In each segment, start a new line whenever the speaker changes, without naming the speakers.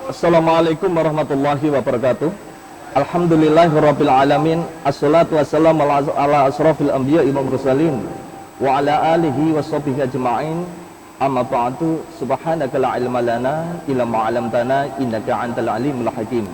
Assalamualaikum warahmatullahi wabarakatuh. Alhamdulillahirabbil alamin. Assalatu wassalamu ala asrofil anbiya'i wal mursalin wa ala alihi washabbihi ajma'in. Amma ba'du. Subhanaka la ilma lana illa ma 'allamtana innaka antal alimul hakim.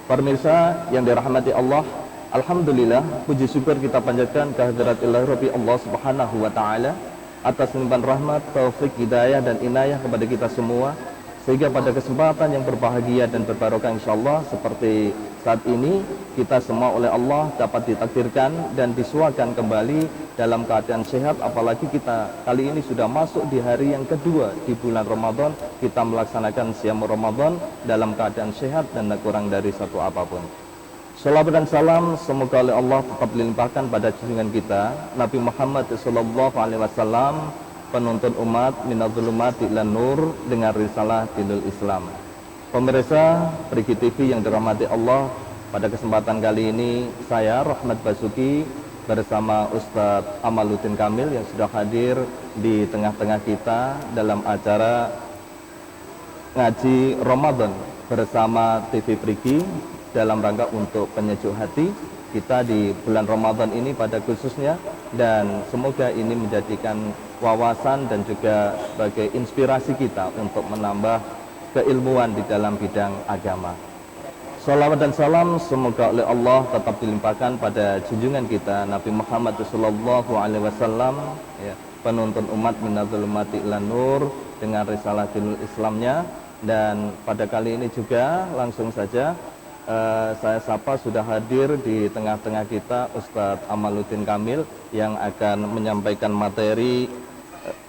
Pemirsa yang dirahmati Allah, alhamdulillah, puji syukur kita panjatkan kehadirat Ilahi Rabbi Allah Subhanahu wa taala atas limpahan rahmat, taufik, hidayah dan inayah kepada kita semua, sehingga pada kesempatan yang berbahagia dan berbarokah insyaallah seperti saat ini, kita semua oleh Allah dapat ditakdirkan dan disuakan kembali dalam keadaan sehat. Apalagi kita kali ini sudah masuk di hari yang kedua di bulan Ramadan, kita melaksanakan siam Ramadan dalam keadaan sehat dan tak kurang dari satu apapun. Salawat dan salam semoga oleh Allah tetap dilimpahkan pada junjungan kita Nabi Muhammad SAW, penuntun umat minadz-dzulumati ilan nur, dengan risalah dinul Islam. Pemirsa Perigi TV yang dirahmati Allah, pada kesempatan kali ini saya Rahmat Basuki bersama Ustadz Amaluddin Kamil yang sudah hadir di tengah-tengah kita dalam acara ngaji Ramadan bersama TV Perigi dalam rangka untuk penyejuk hati kita di bulan Ramadan ini pada khususnya, dan semoga ini menjadikan wawasan dan juga sebagai inspirasi kita untuk menambah keilmuan di dalam bidang agama. Salawat dan salam semoga oleh Allah tetap dilimpahkan pada junjungan kita Nabi Muhammad SAW, ya, penuntun umat minadz-dzulumati ilan nur, dengan risalah dinul Islamnya. Dan pada kali ini juga langsung saja saya sapa sudah hadir di tengah-tengah kita Ustadz Amaluddin Kamil yang akan menyampaikan materi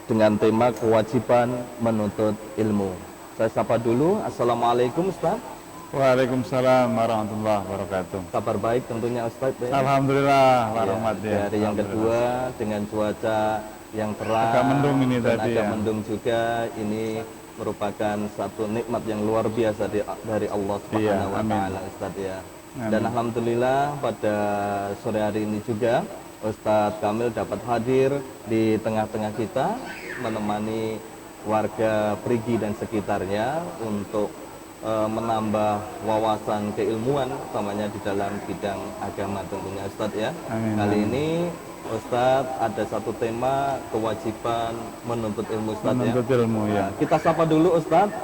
dengan tema kewajiban menuntut ilmu. Saya sapa dulu. Assalamualaikum Ustadz.
Waalaikumsalam warahmatullahi wabarakatuh.
Kabar baik tentunya Ustadz ya?
Alhamdulillah warahmatullahi
ya, hari yang kedua dengan cuaca yang terang,
agak mendung ini
dan
tadi
agak
ya.
mendung juga. Ini merupakan satu nikmat yang luar biasa dari Allah Subhanahu wa taala Ustadz ya. Dan alhamdulillah pada sore hari ini juga Ustadz Kamil dapat hadir di tengah-tengah kita menemani warga Perigi dan sekitarnya untuk menambah wawasan keilmuan utamanya di dalam bidang agama tentunya Ustadz ya.
Amin.
Kali ini Ustadz ada satu tema kewajiban menuntut ilmu Ustadz
menuntut
ya.
ilmu ya.
Nah, kita sapa dulu Ustadz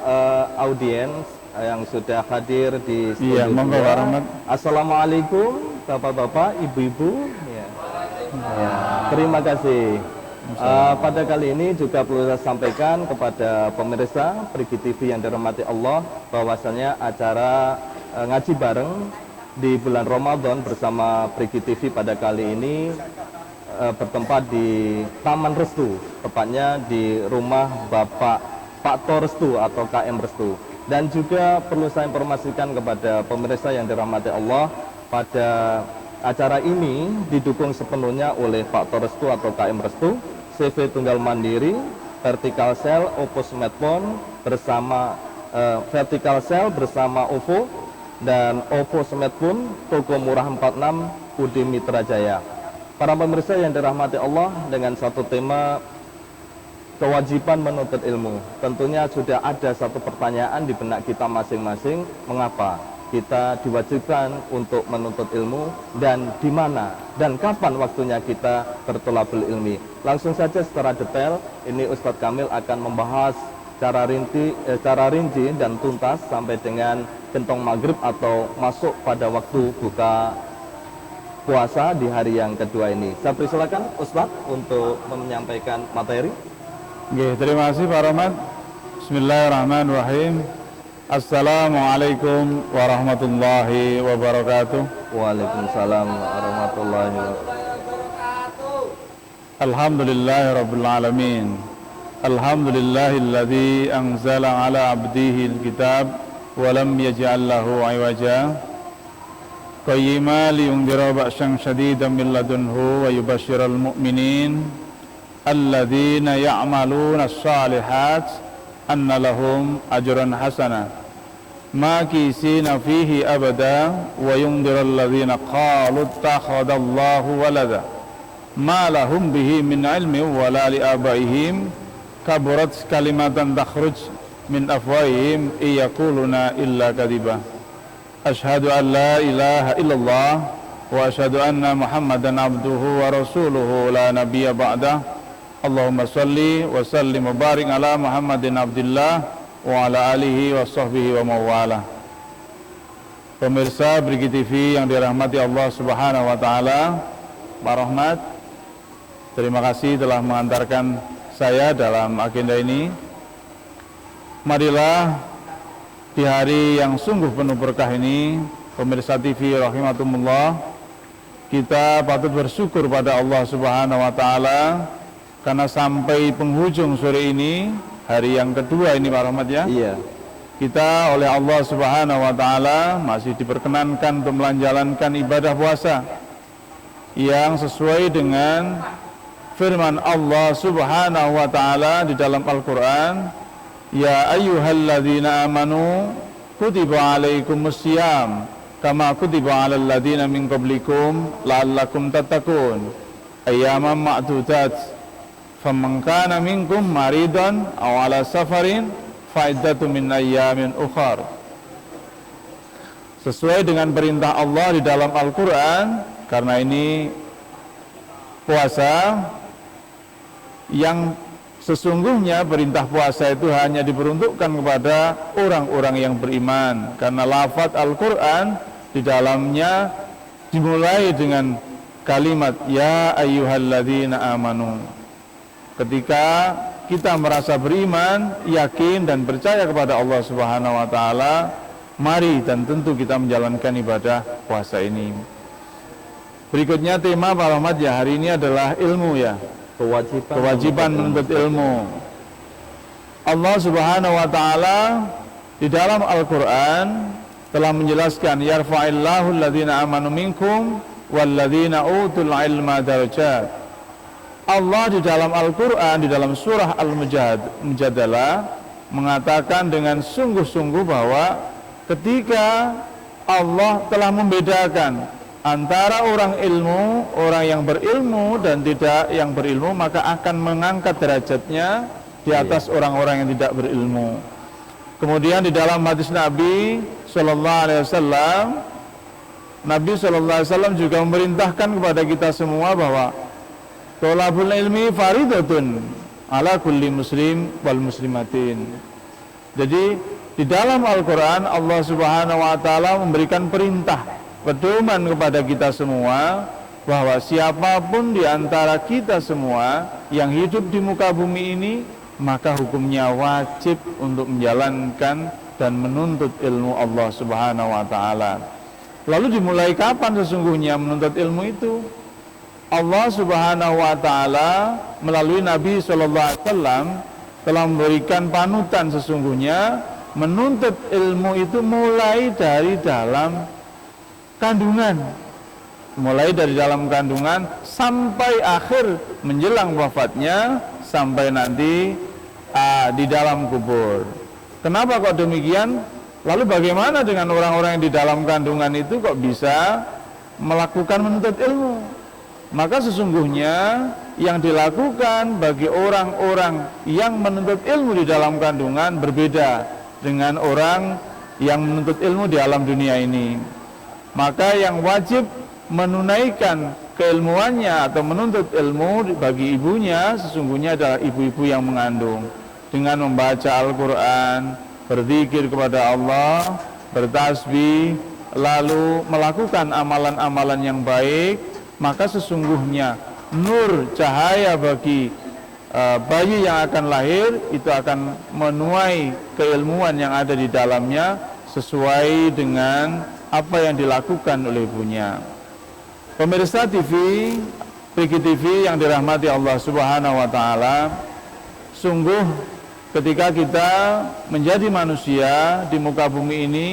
audiens yang sudah hadir di studio.
Iya, monggo warahmat.
Assalamualaikum Bapak-bapak, Ibu-ibu ya. Ya, terima kasih. Pada kali ini juga perlu saya sampaikan kepada pemirsa Perigi TV yang dirahmati Allah bahwasanya acara ngaji bareng di bulan Ramadan bersama Perigi TV pada kali ini bertempat di Taman Restu, tepatnya di rumah Bapak Pak Restu atau KM Restu. Dan juga perlu saya informasikan kepada pemirsa yang dirahmati Allah, pada acara ini didukung sepenuhnya oleh Pak Restu atau KM Restu, CV Tunggal Mandiri, Vertical Cell, Oppo Smartphone bersama Vertical Cell bersama OVO, dan OVO Smartphone Toko Murah 46 Udi Mitra Jaya. Para pemirsa yang dirahmati Allah, dengan satu tema kewajiban menuntut ilmu, tentunya sudah ada satu pertanyaan di benak kita masing-masing, mengapa kita diwajibkan untuk menuntut ilmu, dan di mana dan kapan waktunya kita bertolabul ilmi. Langsung saja secara detail ini Ustadz Kamil akan membahas cara rinci dan tuntas sampai dengan gentong maghrib atau masuk pada waktu buka puasa di hari yang kedua ini. Saya persilakan Ustadz untuk menyampaikan materi.
Oke, terima kasih Pak Rahmat. Bismillahirrahmanirrahim. Assalamualaikum warahmatullahi wabarakatuh.
Waalaikumsalam warahmatullahi wabarakatuh.
Alhamdulillahirabbil alamin. Alhamdulillahilladzi anzala ala abdihi alkitab wa lam yaj'al lahu 'iwaja. قيما لينذر بأسا شديدا من لدنه ويبشر المؤمنين الذين يعملون الصالحات أن لهم أجرا حسنا ماكثين فيه أبدا وينذر الذين قالوا اتخذ الله ولدا ما لهم به من علم ولا لآبائهم كبرت كلمة تخرج min afwahihim yaquluna illa kadhiba. Asyhadu an la ilaha illallah wa asyhadu anna Muhammadan abduhu wa rasuluhu la nabiyya ba'dah. Allahumma salli wa sallim wa barik ala Muhammadin abdillah wa ala alihi wa sahbihi wa mawala. Pemirsa Brigi TV yang dirahmati Allah Subhanahu wa taala, Pak Rahmat, terima kasih telah mengantarkan saya dalam agenda ini. Marilah di hari yang sungguh penuh berkah ini, pemirsa TV rahimakumullah, kita patut bersyukur pada Allah Subhanahu wa taala karena sampai penghujung sore ini, hari yang kedua ini Pak Rahmat ya.
Iya.
Kita oleh Allah Subhanahu wa taala masih diperkenankan untuk menjalankan ibadah puasa yang sesuai dengan firman Allah Subhanahu wa taala di dalam Al-Qur'an, ya ayyuhalladzina amanu kutiba alaikumusiyam kama kutiba alal ladzina min qablikum la'allakum tattaqun ayyaman ma'dudat faman kana minkum maridan aw ala safarin fa'iddatu min ayyamin ukhar. Sesuai dengan perintah Allah di dalam Al-Qur'an, karena ini puasa yang sesungguhnya perintah puasa itu hanya diperuntukkan kepada orang-orang yang beriman, karena lafaz Al-Quran di dalamnya dimulai dengan kalimat ya ayyuhalladzina amanu. Ketika kita merasa beriman, yakin dan percaya kepada Allah Subhanahu wa taala, mari dan tentu kita menjalankan ibadah puasa ini. Berikutnya tema Pak Rahmat ya hari ini adalah ilmu ya. Kewajiban menuntut ilmu. Allah Subhanahu wa taala di dalam Al-Qur'an telah menjelaskan yarfa'illahu alladhina amanu minkum walladhina utul ilma darajat. Allah di dalam Al-Qur'an di dalam surah Al-Mujadalah mengatakan dengan sungguh-sungguh bahwa ketika Allah telah membedakan antara orang ilmu, orang yang berilmu dan tidak yang berilmu, maka akan mengangkat derajatnya di atas orang-orang yang tidak berilmu. Kemudian di dalam hadis Nabi sallallahu alaihi wasallam, Nabi sallallahu alaihi wasallam juga memerintahkan kepada kita semua bahwa thalabul ilmi faridatun ala kulli muslim wal muslimatin. Jadi di dalam Al-Qur'an Allah Subhanahu wa taala memberikan perintah pedoman kepada kita semua bahwa siapapun di antara kita semua yang hidup di muka bumi ini, maka hukumnya wajib untuk menjalankan dan menuntut ilmu Allah Subhanahu wa taala. Lalu dimulai kapan sesungguhnya menuntut ilmu itu? Allah Subhanahu wa taala melalui Nabi sallallahu alaihi wasallam telah memberikan panutan sesungguhnya menuntut ilmu itu mulai dari dalam kandungan, mulai dari dalam kandungan sampai akhir menjelang wafatnya, sampai nanti di dalam kubur. Kenapa kok demikian? Lalu bagaimana dengan orang-orang yang di dalam kandungan itu kok bisa melakukan menuntut ilmu? Maka sesungguhnya yang dilakukan bagi orang-orang yang menuntut ilmu di dalam kandungan berbeda dengan orang yang menuntut ilmu di alam dunia ini. Maka yang wajib menunaikan keilmuannya atau menuntut ilmu bagi ibunya sesungguhnya adalah ibu-ibu yang mengandung, dengan membaca Al-Quran, berzikir kepada Allah, bertasbih, lalu melakukan amalan-amalan yang baik, maka sesungguhnya nur cahaya bagi bayi yang akan lahir itu akan menuai keilmuan yang ada di dalamnya sesuai dengan apa yang dilakukan oleh ibunya. Pemirsa TV, Brigi TV yang dirahmati Allah Subhanahu wa taala, sungguh ketika kita menjadi manusia di muka bumi ini,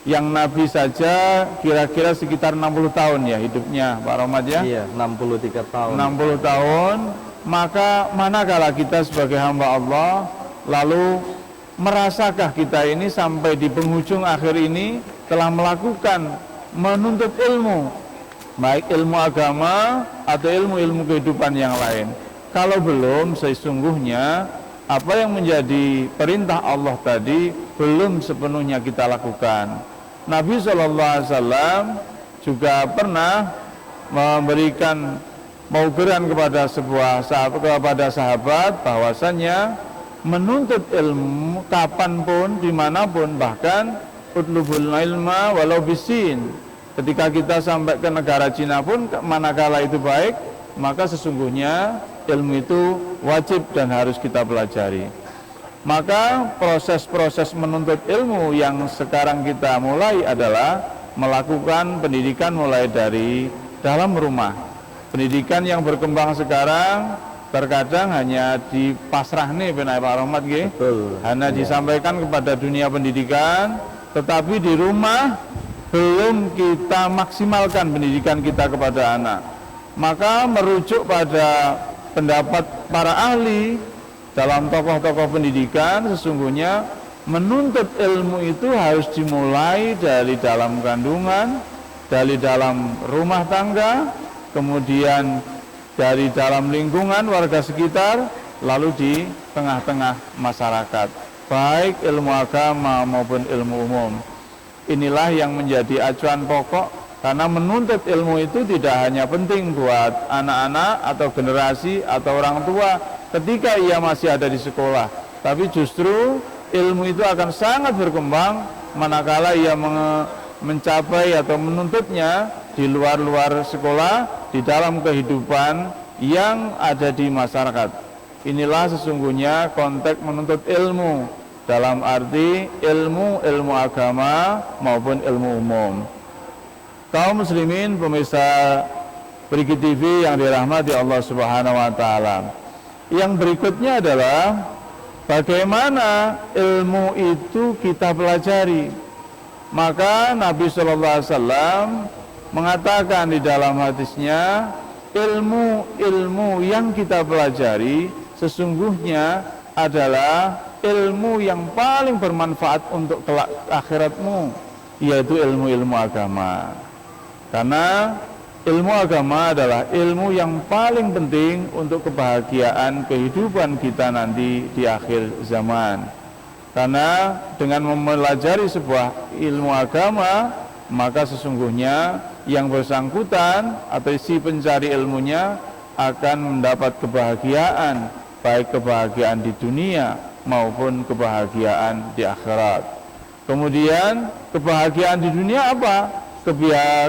yang Nabi saja kira-kira sekitar 60 tahun ya hidupnya Pak Rahmat ya.
Iya, 63 tahun.
60 tahun, maka manakala kita sebagai hamba Allah lalu merasakah kita ini sampai di penghujung akhir ini telah melakukan menuntut ilmu, baik ilmu agama atau ilmu-ilmu kehidupan yang lain? Kalau belum, sesungguhnya apa yang menjadi perintah Allah tadi belum sepenuhnya kita lakukan. Nabi SAW juga pernah memberikan maugeran kepada kepada sahabat bahwasannya menuntut ilmu kapanpun, dimanapun, bahkan utlubul ilma walau bisin. Ketika kita sampai ke negara Cina pun, manakala itu baik, maka sesungguhnya ilmu itu wajib dan harus kita pelajari. Maka proses-proses menuntut ilmu yang sekarang kita mulai adalah melakukan pendidikan mulai dari dalam rumah. Pendidikan yang berkembang sekarang terkadang hanya dipasrah nih Pak Rahmat nggih. Hanya disampaikan kepada dunia pendidikan, tetapi di rumah belum kita maksimalkan pendidikan kita kepada anak. Maka merujuk pada pendapat para ahli dalam tokoh-tokoh pendidikan, sesungguhnya menuntut ilmu itu harus dimulai dari dalam kandungan, dari dalam rumah tangga, kemudian dari dalam lingkungan warga sekitar, lalu di tengah-tengah masyarakat, baik ilmu agama maupun ilmu umum. Inilah yang menjadi acuan pokok, karena menuntut ilmu itu tidak hanya penting buat anak-anak atau generasi atau orang tua ketika ia masih ada di sekolah, tapi justru ilmu itu akan sangat berkembang manakala ia mencapai atau menuntutnya di luar sekolah, di dalam kehidupan yang ada di masyarakat. Inilah sesungguhnya konteks menuntut ilmu dalam arti ilmu agama maupun ilmu umum. Kaum muslimin pemirsa Perigi TV yang dirahmati Allah Subhanahu wa taala. Yang berikutnya adalah bagaimana ilmu itu kita pelajari. Maka Nabi sallallahu alaihi wasallam mengatakan di dalam hadisnya, ilmu yang kita pelajari sesungguhnya adalah ilmu yang paling bermanfaat untuk kelak akhiratmu, yaitu ilmu agama. Karena ilmu agama adalah ilmu yang paling penting untuk kebahagiaan kehidupan kita nanti di akhir zaman. Karena dengan mempelajari sebuah ilmu agama, maka sesungguhnya yang bersangkutan atau si pencari ilmunya akan mendapat kebahagiaan, baik kebahagiaan di dunia maupun kebahagiaan di akhirat. Kemudian kebahagiaan di dunia apa?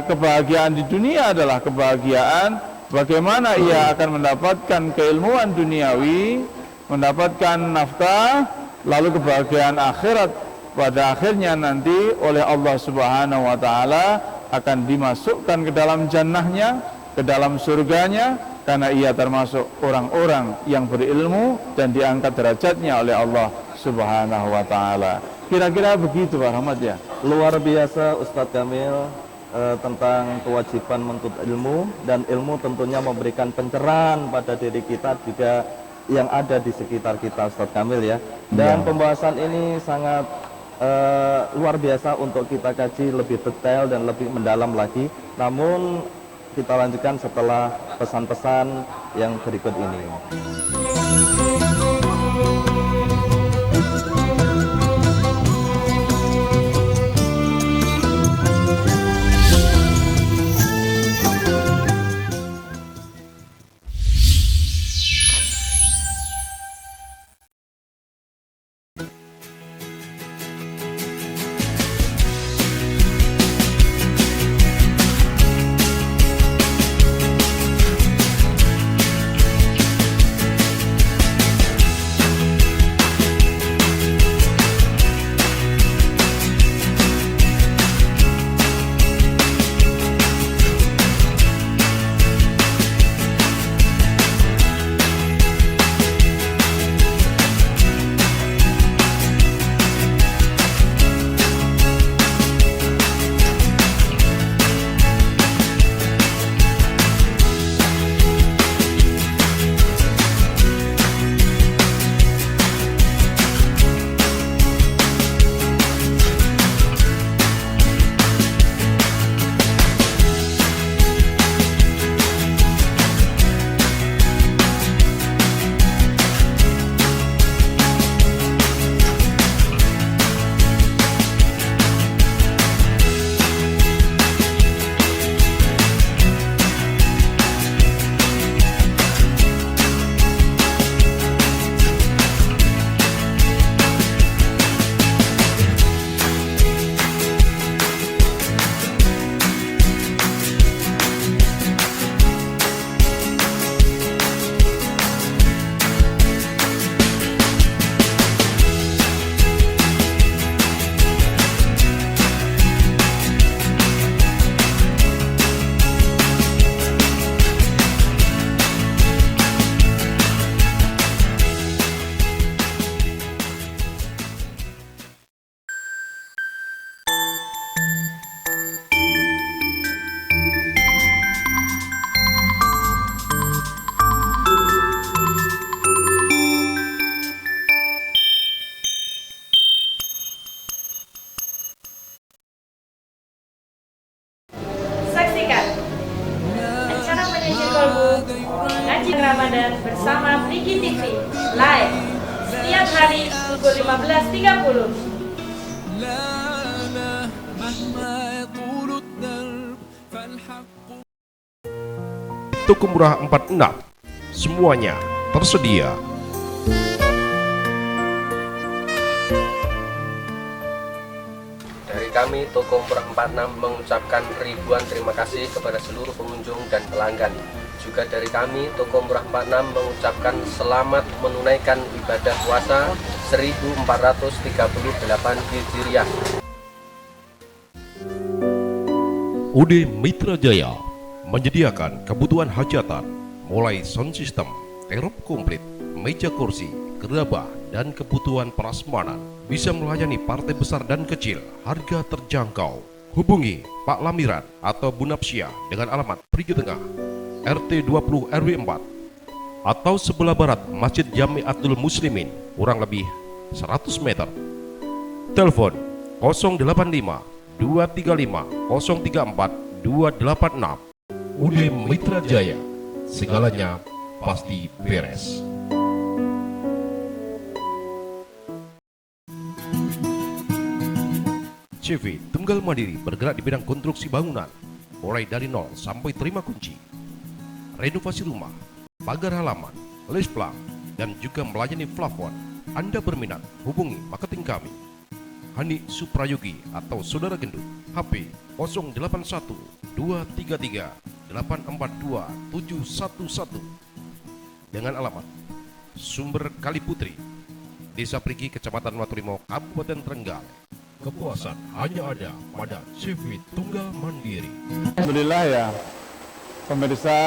Kebahagiaan di dunia adalah kebahagiaan bagaimana ia akan mendapatkan keilmuan duniawi, mendapatkan nafkah, lalu kebahagiaan akhirat pada akhirnya nanti oleh Allah Subhanahu wa taala akan dimasukkan ke dalam jannahnya, ke dalam surganya, karena ia termasuk orang-orang yang berilmu dan diangkat derajatnya oleh Allah Subhanahu wa taala. Kira-kira begitu Pak Rahmat ya.
Luar biasa Ustadz Kamil tentang kewajiban menuntut ilmu, dan ilmu tentunya memberikan pencerahan pada diri kita juga yang ada di sekitar kita Ustadz Kamil ya. Dan pembahasan ini sangat luar biasa untuk kita kaji lebih detail dan lebih mendalam lagi. Namun kita lanjutkan setelah pesan-pesan yang berikut ini.
hari pukul 15.30.
Toko Murah 46, semuanya tersedia.
Dari kami, Toko Murah 46 mengucapkan ribuan terima kasih kepada seluruh pengunjung dan pelanggan. Juga dari kami, Toko Murah 46 mengucapkan selamat menunaikan ibadah puasa 1438 Hijriah.
UD Mitra Jaya menyediakan kebutuhan hajatan mulai sound system, terop komplit, meja kursi, gerabah, dan kebutuhan prasmanan. Bisa melayani partai besar dan kecil, harga terjangkau. Hubungi Pak Lamiran atau Bu Napsia dengan alamat Prigen Tengah, RT 20 RW 4 atau sebelah barat Masjid Jamiatul Muslimin, kurang lebih 100 meter. Telepon 085 235 034 286. UD Mitra Jaya, segalanya pasti beres. CV Tunggal Mandiri bergerak di bidang konstruksi bangunan, mulai dari nol sampai terima kunci, renovasi rumah, pagar halaman, lesplang, dan juga melayani plafon. Anda berminat, hubungi marketing kami, Hani Suprayogi atau Saudara Gendut, HP 081 233 842 711 dengan alamat Sumber Kaliputri, Desa Prigi, Kecamatan Watulimo, Kabupaten Trenggalek. Kepuasan hanya ada pada CV Tunggal Mandiri.
Alhamdulillah ya, pemirsa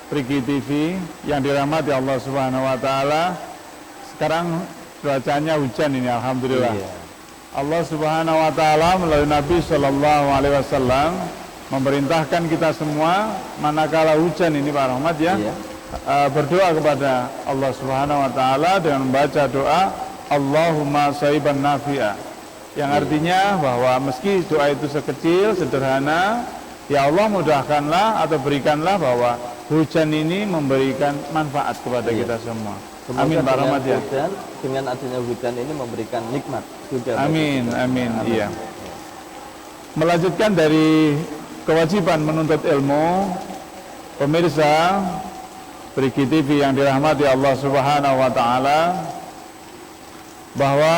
Prigi TV yang dirahmati Allah Subhanahu wa taala. Sekarang cuacanya hujan ini, alhamdulillah.
Iya.
Allah Subhanahu wa taala melalui Nabi Shallallahu alaihi wasallam memerintahkan kita semua manakala hujan ini Pak Rahmat ya,
Iya.
Berdoa kepada Allah Subhanahu wa taala dengan membaca doa Allahumma shayban nafi'a, yang artinya bahwa meski doa itu sekecil, sederhana, ya Allah mudahkanlah atau berikanlah bahwa hujan ini memberikan manfaat kepada kita semua.
Semoga
Amin Pak Rahmat ya.
hujan, dengan adanya hujan ini memberikan nikmat juga.
Amin, amin, iya. Melanjutkan dari kewajiban menuntut ilmu, pemirsa Prigi TV yang dirahmati Allah Subhanahu wa taala, bahwa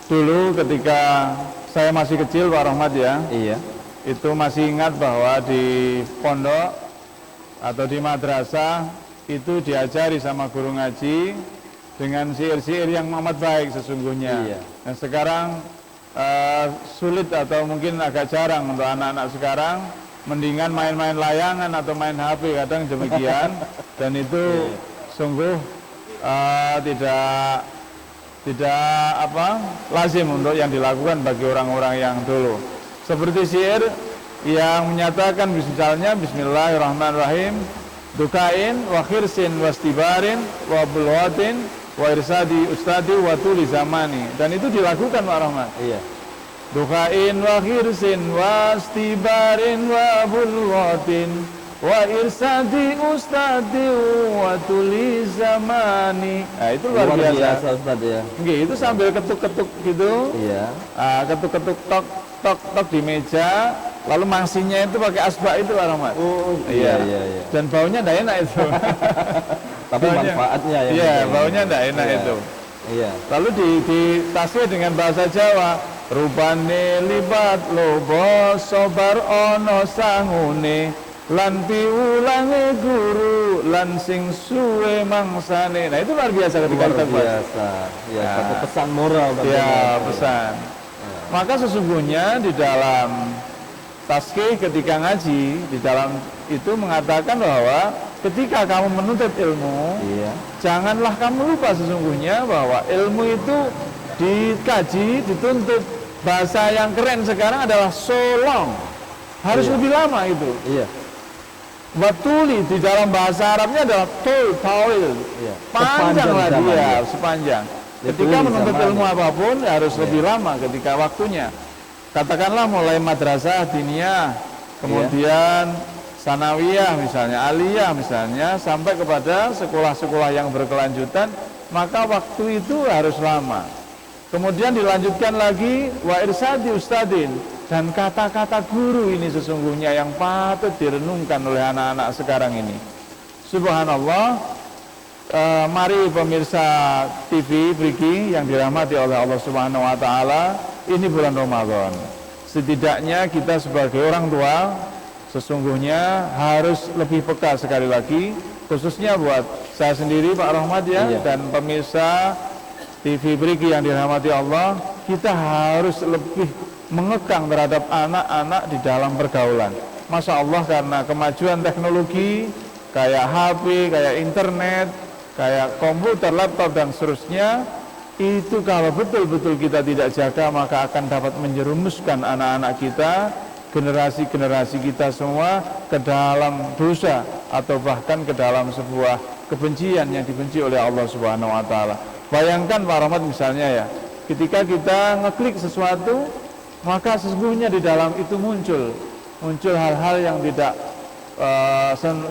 dulu ketika saya masih kecil Pak Rahmat ya,
Iya.
itu masih ingat bahwa di pondok atau di madrasah itu diajari sama guru ngaji dengan syair-syair yang amat baik sesungguhnya.
Iya.
Dan sekarang sulit atau mungkin agak jarang untuk anak-anak sekarang, mendingan main-main layangan atau main HP kadang demikian. Dan itu sungguh tidak lazim untuk yang dilakukan bagi orang-orang yang dulu. Seperti syair yang menyatakan misalnya Bismillahirrahmanirrahim, dukain wa khirsin wastibarin wa bulwatin wa irsadi ustadi wa tuli zamani. Dan itu dilakukan Pak Rahmat.
Iya.
Dukain wa khirsin wastibarin wa bulwatin wa irsadi ustadi wa tuli zamani. Nah, itu luar biasa.
Ustaz ya.
Nggih, itu sambil ketuk-ketuk gitu.
Iya.
Ketuk-ketuk tok tok tok di meja, lalu mangsinya itu pakai asbak itu Pak Rahmat.
Oh, iya, iya, iya.
Dan baunya enggak enak itu.
Tapi manfaatnya ya.
Iya, baunya enggak enak
Iya.
itu.
Iya.
Lalu di tasbih dengan bahasa Jawa, rupane libat lobo sobar ono sangune lan piulange guru lan sing suwe mangsane. Nah, itu luar biasa ketika
Luar
kita buat.
biasa. Ya,
Ya.
satu pesan moral.
Ya, pesan. Maka sesungguhnya di dalam taskih ketika ngaji, di dalam itu mengatakan bahwa ketika kamu menuntut ilmu,
Iya.
janganlah kamu lupa sesungguhnya bahwa ilmu itu dikaji, dituntut. Bahasa yang keren sekarang adalah so long, harus
Iya.
lebih lama itu.
Iya.
Watuli di dalam bahasa Arabnya adalah tawil,
Iya.
panjang lah
Sepanjang
dia,
zaman.
sepanjang.
Ya,
Ketika
tulis
menuntut
zaman.
ilmu apapun harus
Iya.
lebih lama ketika waktunya. Katakanlah mulai madrasah diniyah, kemudian sanawiyah misalnya, aliyah misalnya, sampai kepada sekolah-sekolah yang berkelanjutan, maka waktu itu harus lama. Kemudian dilanjutkan lagi wa irsadi ustadin, dan kata-kata guru ini sesungguhnya yang patut direnungkan oleh anak-anak sekarang ini. Subhanallah. Mari pemirsa TV Brigi yang dirahmati oleh Allah Subhanahu wa taala, ini bulan Ramadan. Setidaknya kita sebagai orang tua sesungguhnya harus lebih peka sekali lagi, khususnya buat saya sendiri Pak Rahmat ya, dan pemirsa TV Brigi yang dirahmati Allah, kita harus lebih mengekang terhadap anak-anak di dalam pergaulan. Masya Allah, karena kemajuan teknologi kayak HP, kayak internet, kayak komputer, laptop dan seterusnya, itu kalau betul-betul kita tidak jaga maka akan dapat menjerumuskan anak-anak kita, generasi-generasi kita semua ke dalam dosa atau bahkan ke dalam sebuah kebencian yang dibenci oleh Allah Subhanahu wa taala. Bayangkan Pak Rahmat misalnya ya, ketika kita ngeklik sesuatu, maka sesungguhnya di dalam itu muncul hal-hal yang tidak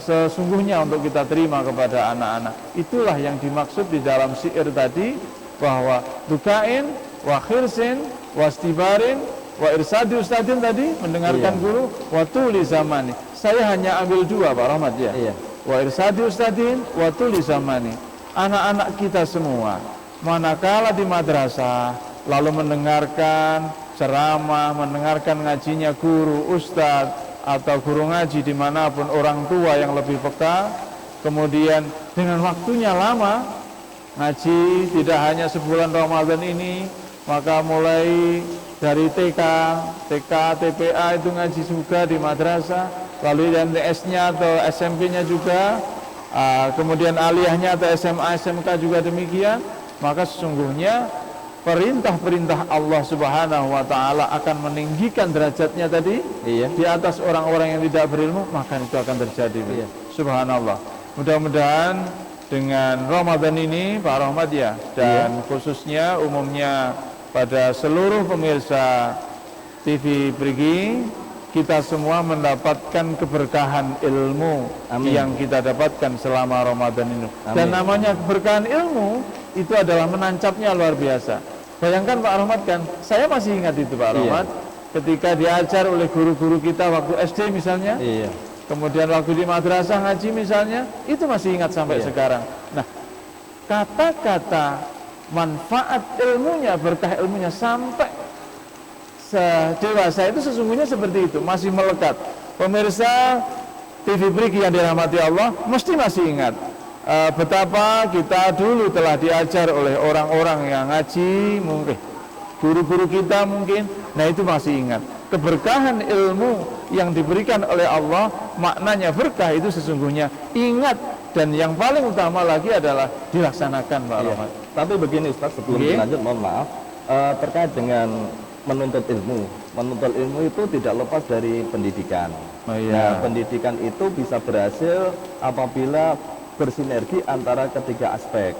sesungguhnya untuk kita terima kepada anak-anak. Itulah yang dimaksud di dalam syair tadi, bahwa dukain wa khirsin wa istibarin wa irsadi ustadin tadi, mendengarkan guru, wa tuli zamani. Saya hanya ambil dua Pak Rahmat ya. Wa irsadi ustadin wa tuli zamani. Anak-anak kita semua manakala di madrasah lalu mendengarkan ceramah, mendengarkan ngajinya guru, ustadz atau guru ngaji dimanapun, orang tua yang lebih peka, kemudian dengan waktunya lama ngaji, tidak hanya sebulan Ramadan ini, maka mulai dari TK, TPA itu ngaji juga di madrasah, lalu MTS-nya atau SMP-nya juga, kemudian aliyahnya atau SMA, SMK juga demikian, maka sesungguhnya perintah-perintah Allah Subhanahu wa taala akan meninggikan derajatnya tadi di atas orang-orang yang tidak berilmu, maka itu akan terjadi. Subhanallah. Mudah-mudahan dengan Ramadan ini Pak Rahmat ya, dan khususnya umumnya pada seluruh pemirsa TV Brigi, kita semua mendapatkan keberkahan ilmu yang kita dapatkan selama Ramadan ini. Dan namanya keberkahan ilmu itu adalah menancapnya luar biasa. Bayangkan Pak Rahmat kan, saya masih ingat itu Pak Rahmat, ketika diajar oleh guru-guru kita waktu SD misalnya, kemudian waktu di madrasah ngaji misalnya, itu masih ingat sampai sekarang. Nah, kata-kata manfaat ilmunya, berkah ilmunya sampai dewasa itu sesungguhnya seperti itu, masih melekat. Pemirsa TV Brigi yang dirahmati Allah mesti masih ingat betapa kita dulu telah diajar oleh orang-orang yang ngaji, mungkin guru-guru kita mungkin, nah itu masih ingat. Keberkahan ilmu yang diberikan oleh Allah, maknanya berkah itu sesungguhnya ingat, dan yang paling utama lagi adalah dilaksanakan Pak Rahmat.
Tapi begini Ustaz, sebelum lanjut mohon maaf, terkait dengan menuntut ilmu. Menuntut ilmu itu tidak lepas dari pendidikan. Nah, pendidikan itu bisa berhasil apabila bersinergi antara ketiga aspek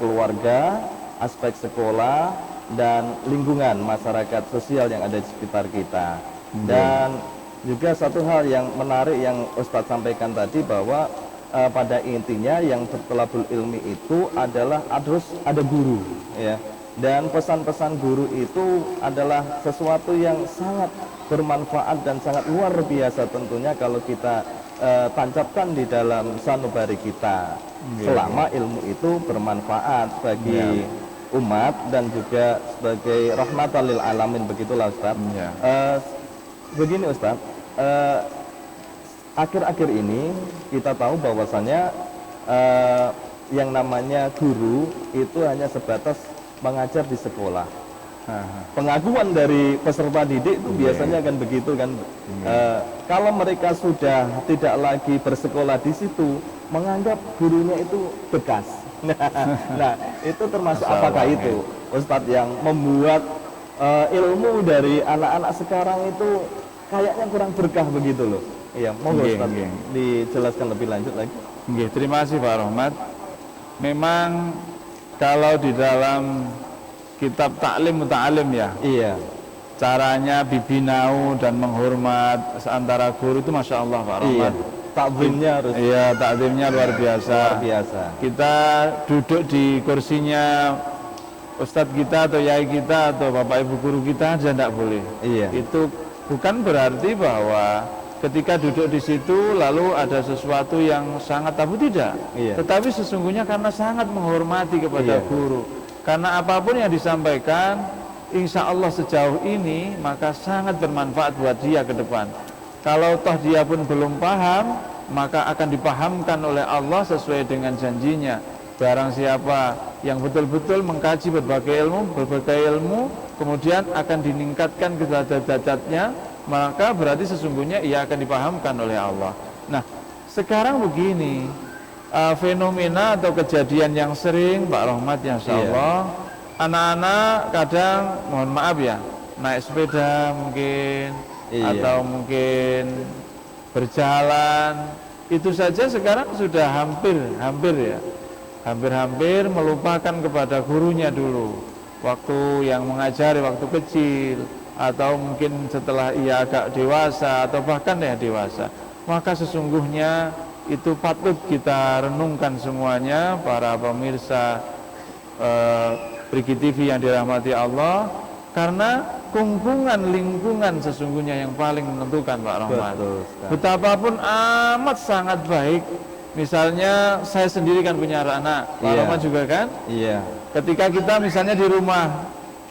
keluarga, aspek sekolah, dan lingkungan masyarakat sosial yang ada di sekitar kita. Dan juga satu hal yang menarik yang Ustadz sampaikan tadi, bahwa pada intinya yang bertolabul ilmi itu adalah harus ada guru, ya. Dan pesan-pesan guru itu adalah sesuatu yang sangat bermanfaat dan sangat luar biasa tentunya kalau kita tancapkan di dalam sanubari kita, selama ilmu itu bermanfaat bagi umat dan juga sebagai rahmatan lil alamin, begitulah Ustaz. Begini Ustaz, akhir-akhir ini kita tahu bahwasanya yang namanya guru itu hanya sebatas mengajar di sekolah. Pengakuan dari peserta didik itu biasanya kan begitu kan. Kalau mereka sudah tidak lagi bersekolah di situ, menganggap gurunya itu bekas. Nah, itu termasuk apakah itu Ustadz yang membuat ilmu dari anak-anak sekarang itu kayaknya kurang berkah begitu loh. Iya, monggo Ustadz dijelaskan lebih lanjut lagi.
Terima kasih Pak Rahmat. Memang kalau di dalam kitab Ta'lim Muta'alim ya, caranya bibinau dan menghormat antara guru itu Masya Allah Pak Rahmat,
takzimnya harus
Iya, takzimnya luar biasa.
luar biasa.
Kita duduk di kursinya ustadz kita atau yai kita atau bapak ibu guru kita aja tidak boleh.
Iya.
Itu bukan berarti bahwa ketika duduk di situ lalu ada sesuatu yang sangat tabu, tidak.
Iya.
Tetapi sesungguhnya karena sangat menghormati kepada
Iya.
guru. Karena apapun yang disampaikan, insya Allah sejauh ini maka sangat bermanfaat buat dia ke depan. Kalau toh dia pun belum paham, maka akan dipahamkan oleh Allah sesuai dengan janjinya. Barang siapa yang betul-betul mengkaji berbagai ilmu, kemudian akan ditingkatkan ke derajatnya, maka berarti sesungguhnya ia akan dipahamkan oleh Allah. Nah, sekarang begini, fenomena atau kejadian yang sering, Pak Rahmat, ya insya Allah, anak-anak kadang, mohon maaf ya, naik sepeda mungkin, atau mungkin berjalan, itu saja sekarang sudah hampir melupakan kepada gurunya dulu, waktu yang mengajari waktu kecil, atau mungkin setelah ia agak dewasa atau bahkan ya dewasa. Maka sesungguhnya itu patut kita renungkan semuanya, para pemirsa Prigi TV yang dirahmati Allah, karena kungkungan lingkungan sesungguhnya yang paling menentukan, Pak Rahmat. Betapapun amat sangat baik. Misalnya saya sendiri kan punya anak, Pak Rahmat juga kan?
Iya.
Ketika kita misalnya di rumah,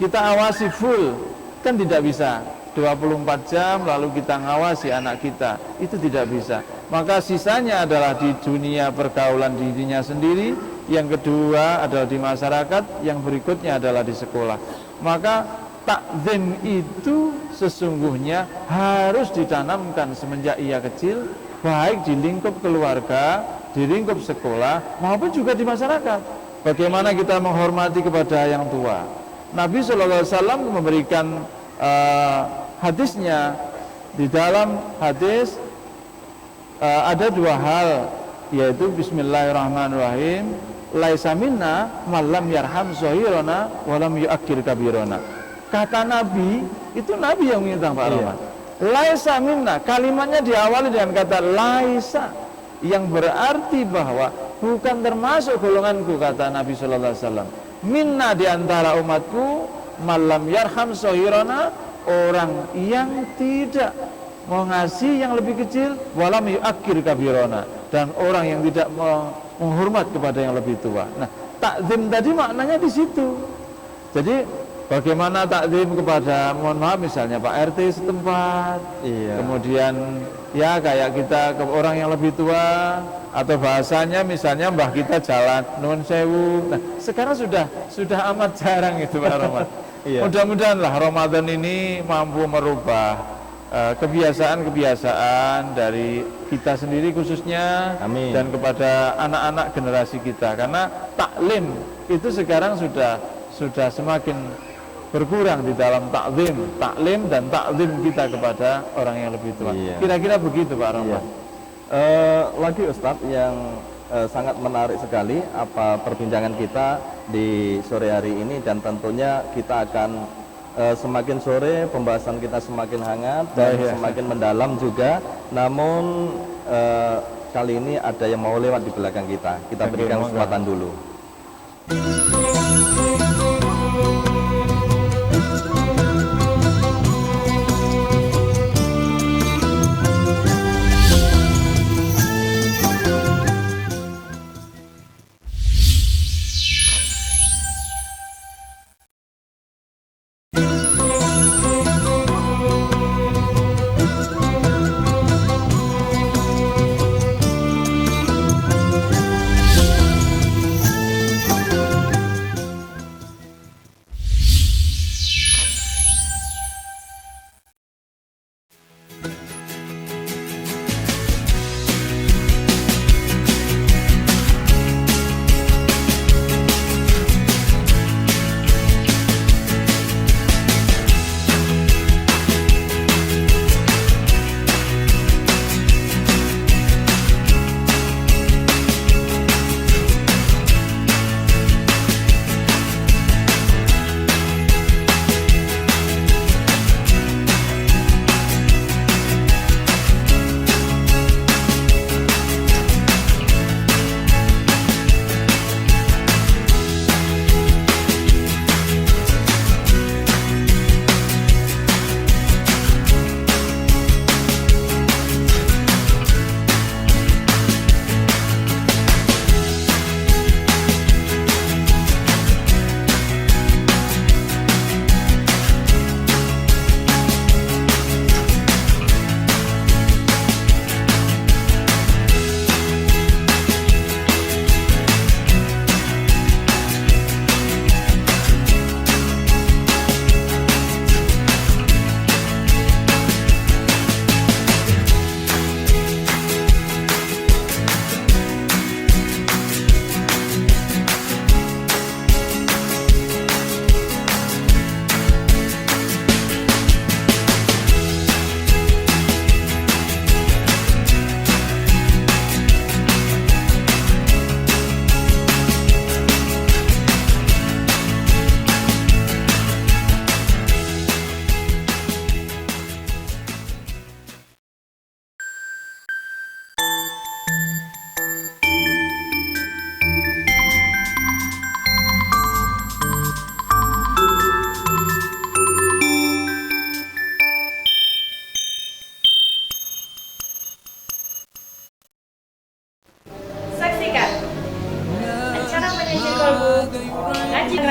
kita awasi full, kan tidak bisa 24 jam lalu kita ngawasi anak kita, itu tidak bisa. Maka sisanya adalah di dunia pergaulan dirinya sendiri, yang kedua adalah di masyarakat, yang berikutnya adalah di sekolah. Maka takzim itu sesungguhnya harus ditanamkan semenjak ia kecil, baik di lingkup keluarga, di lingkup sekolah, maupun juga di masyarakat. Bagaimana kita menghormati kepada yang tua. Nabi SAW memberikan hadisnya. Di dalam hadis ada dua hal, yaitu Bismillahirrahmanirrahim, laisa minna man lam yarham shahirana wa lam yu'akkir kabirana. Kata Nabi, itu Nabi yang minta, Pak Rahmat. Laisa minna, kalimatnya diawali dengan kata laisa, yang berarti bahwa bukan termasuk golonganku, kata Nabi sallallahu alaihi wasallam. Minna, di antara umatku, malam yarham shahirana, orang yang tidak mengasihi yang lebih kecil, walam yu'akkir kabirana, dan orang yang tidak menghormat kepada yang lebih tua. Nah, takzim tadi maknanya di situ. Jadi bagaimana takzim kepada, mohon maaf, misalnya Pak RT setempat, kemudian ya kayak kita ke orang yang lebih tua, atau bahasanya misalnya mbah kita jalan nun sewu. Nah, sekarang sudah amat jarang itu, Pak Rahmat. Mudah-mudahanlah Ramadan ini mampu merubah kebiasaan-kebiasaan dari kita sendiri khususnya. Amin. Dan kepada anak-anak generasi kita, karena taklim itu sekarang sudah semakin berkurang di dalam taklim dan takzim kita kepada orang yang lebih tua. Kira-kira begitu, Pak Rahmat.
Lagi Ustadz, yang sangat menarik sekali apa perbincangan kita di sore hari ini, dan tentunya kita akan semakin sore pembahasan kita semakin hangat dan semakin mendalam juga. Namun kali ini ada yang mau lewat di belakang kita. Kita berikan kesempatan dulu.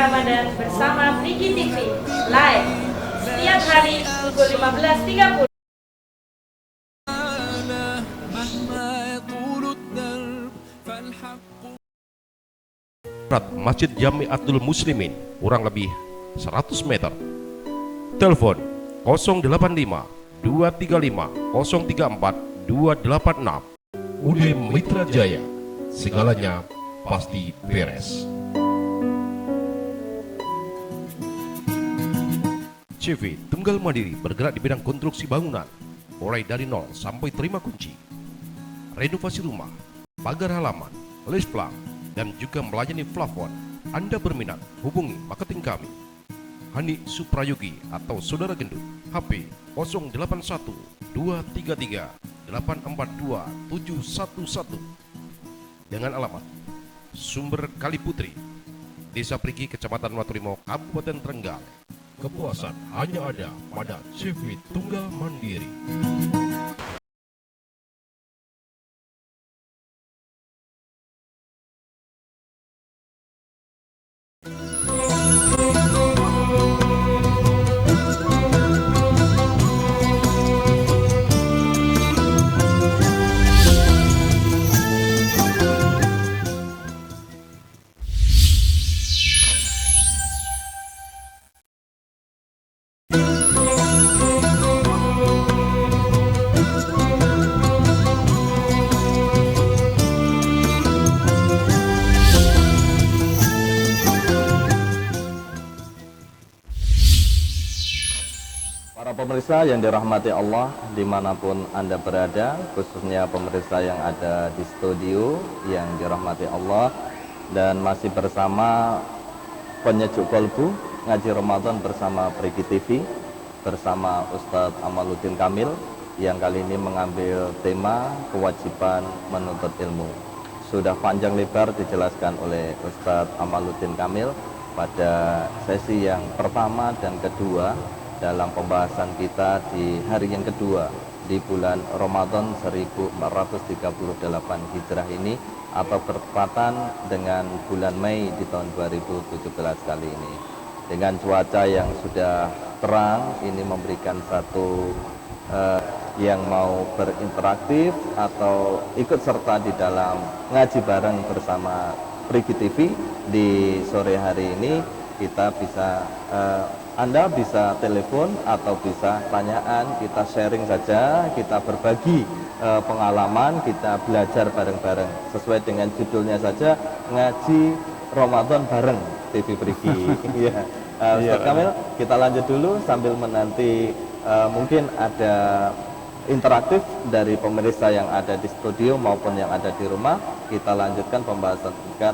Ramadan bersama Priki TV live setiap hari pukul 15.30.
Masjid Jamiatul Muslimin, kurang lebih 100 meter. Telepon 085 235 034 286. UD Mitra Jaya, segalanya pasti beres. CV Tunggal Mandiri bergerak di bidang konstruksi bangunan, mulai dari nol sampai terima kunci, renovasi rumah, pagar halaman, les plang, dan juga melayani plafon. Anda berminat, hubungi marketing kami, Hani Suprayogi atau Saudara Gendut, HP 081 233 842 711, dengan alamat Sumber Kaliputri, Desa Priki, Kecamatan Waturimo, Kabupaten Trenggalek. Kepuasan hanya ada pada CV Tunggal Mandiri.
Para pemirsa yang dirahmati Allah dimanapun Anda berada, khususnya pemirsa yang ada di studio yang dirahmati Allah, dan masih bersama penyejuk kolbu ngaji Ramadan bersama Priki TV bersama Ustadz Amaluddin Kamil yang kali ini mengambil tema kewajiban menuntut ilmu. Sudah panjang lebar dijelaskan oleh Ustadz Amaluddin Kamil pada sesi yang pertama dan kedua dalam pembahasan kita di hari yang kedua di bulan Ramadan 1438 Hijrah ini, atau bertepatan dengan bulan Mei di tahun 2017 kali ini. Dengan cuaca yang sudah terang, ini memberikan satu yang mau berinteraktif atau ikut serta di dalam ngaji bareng bersama Priki TV di sore hari ini. Kita bisa Anda bisa telepon atau bisa tanyaan, kita sharing saja, kita berbagi pengalaman, kita belajar bareng-bareng. Sesuai dengan judulnya saja, ngaji Ramadan bareng TV Priki. Ya. Ustaz Kamil, kita lanjut dulu sambil menanti mungkin ada interaktif dari pemirsa yang ada di studio maupun yang ada di rumah. Kita lanjutkan pembahasan kita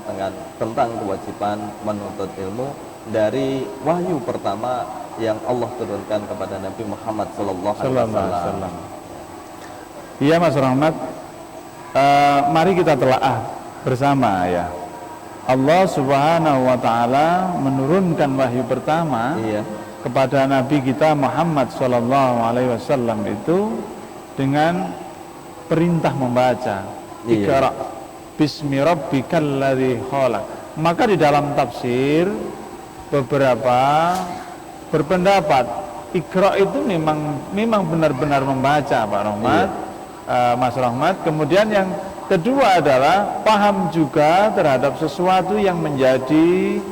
tentang kewajiban menuntut ilmu dari wahyu pertama yang Allah turunkan kepada Nabi Muhammad SAW.
Iya Mas Rahmat, mari kita telaah bersama ya. Allah Subhanahu wa Ta'ala menurunkan wahyu pertama kepada Nabi kita Muhammad SAW itu dengan perintah membaca. Iqra bismi rabbikal ladzi khalaq. Maka di dalam tafsir beberapa berpendapat Iqra itu memang benar-benar membaca, Pak Rahmat, Mas Rahmat. Kemudian yang kedua adalah paham juga terhadap sesuatu yang menjadi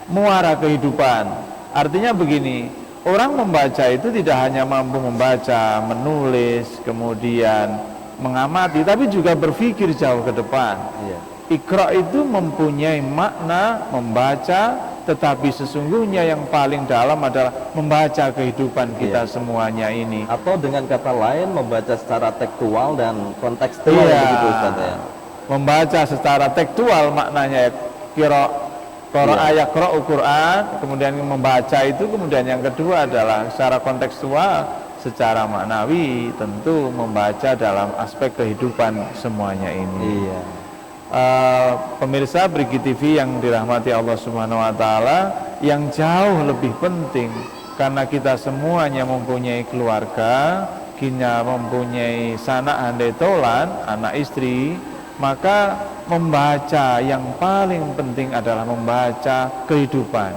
muara kehidupan. Artinya begini, orang membaca itu tidak hanya mampu membaca, menulis, kemudian mengamati, tapi juga berpikir jauh ke depan. Iqra itu mempunyai makna membaca, tetapi sesungguhnya yang paling dalam adalah membaca kehidupan kita semuanya ini.
Atau dengan kata lain, membaca secara tekstual dan kontekstual, begitu Ustaz ya.
Membaca secara tekstual maknanya ayat Quran, kemudian membaca itu, kemudian yang kedua adalah secara kontekstual, secara maknawi, tentu membaca dalam aspek kehidupan semuanya ini. Pemirsa Priki TV yang dirahmati Allah Subhanahu wa Ta'ala, yang jauh lebih penting karena kita semuanya mempunyai keluarga, kita mempunyai sanak handai tolan, anak istri, maka membaca yang paling penting adalah membaca kehidupan.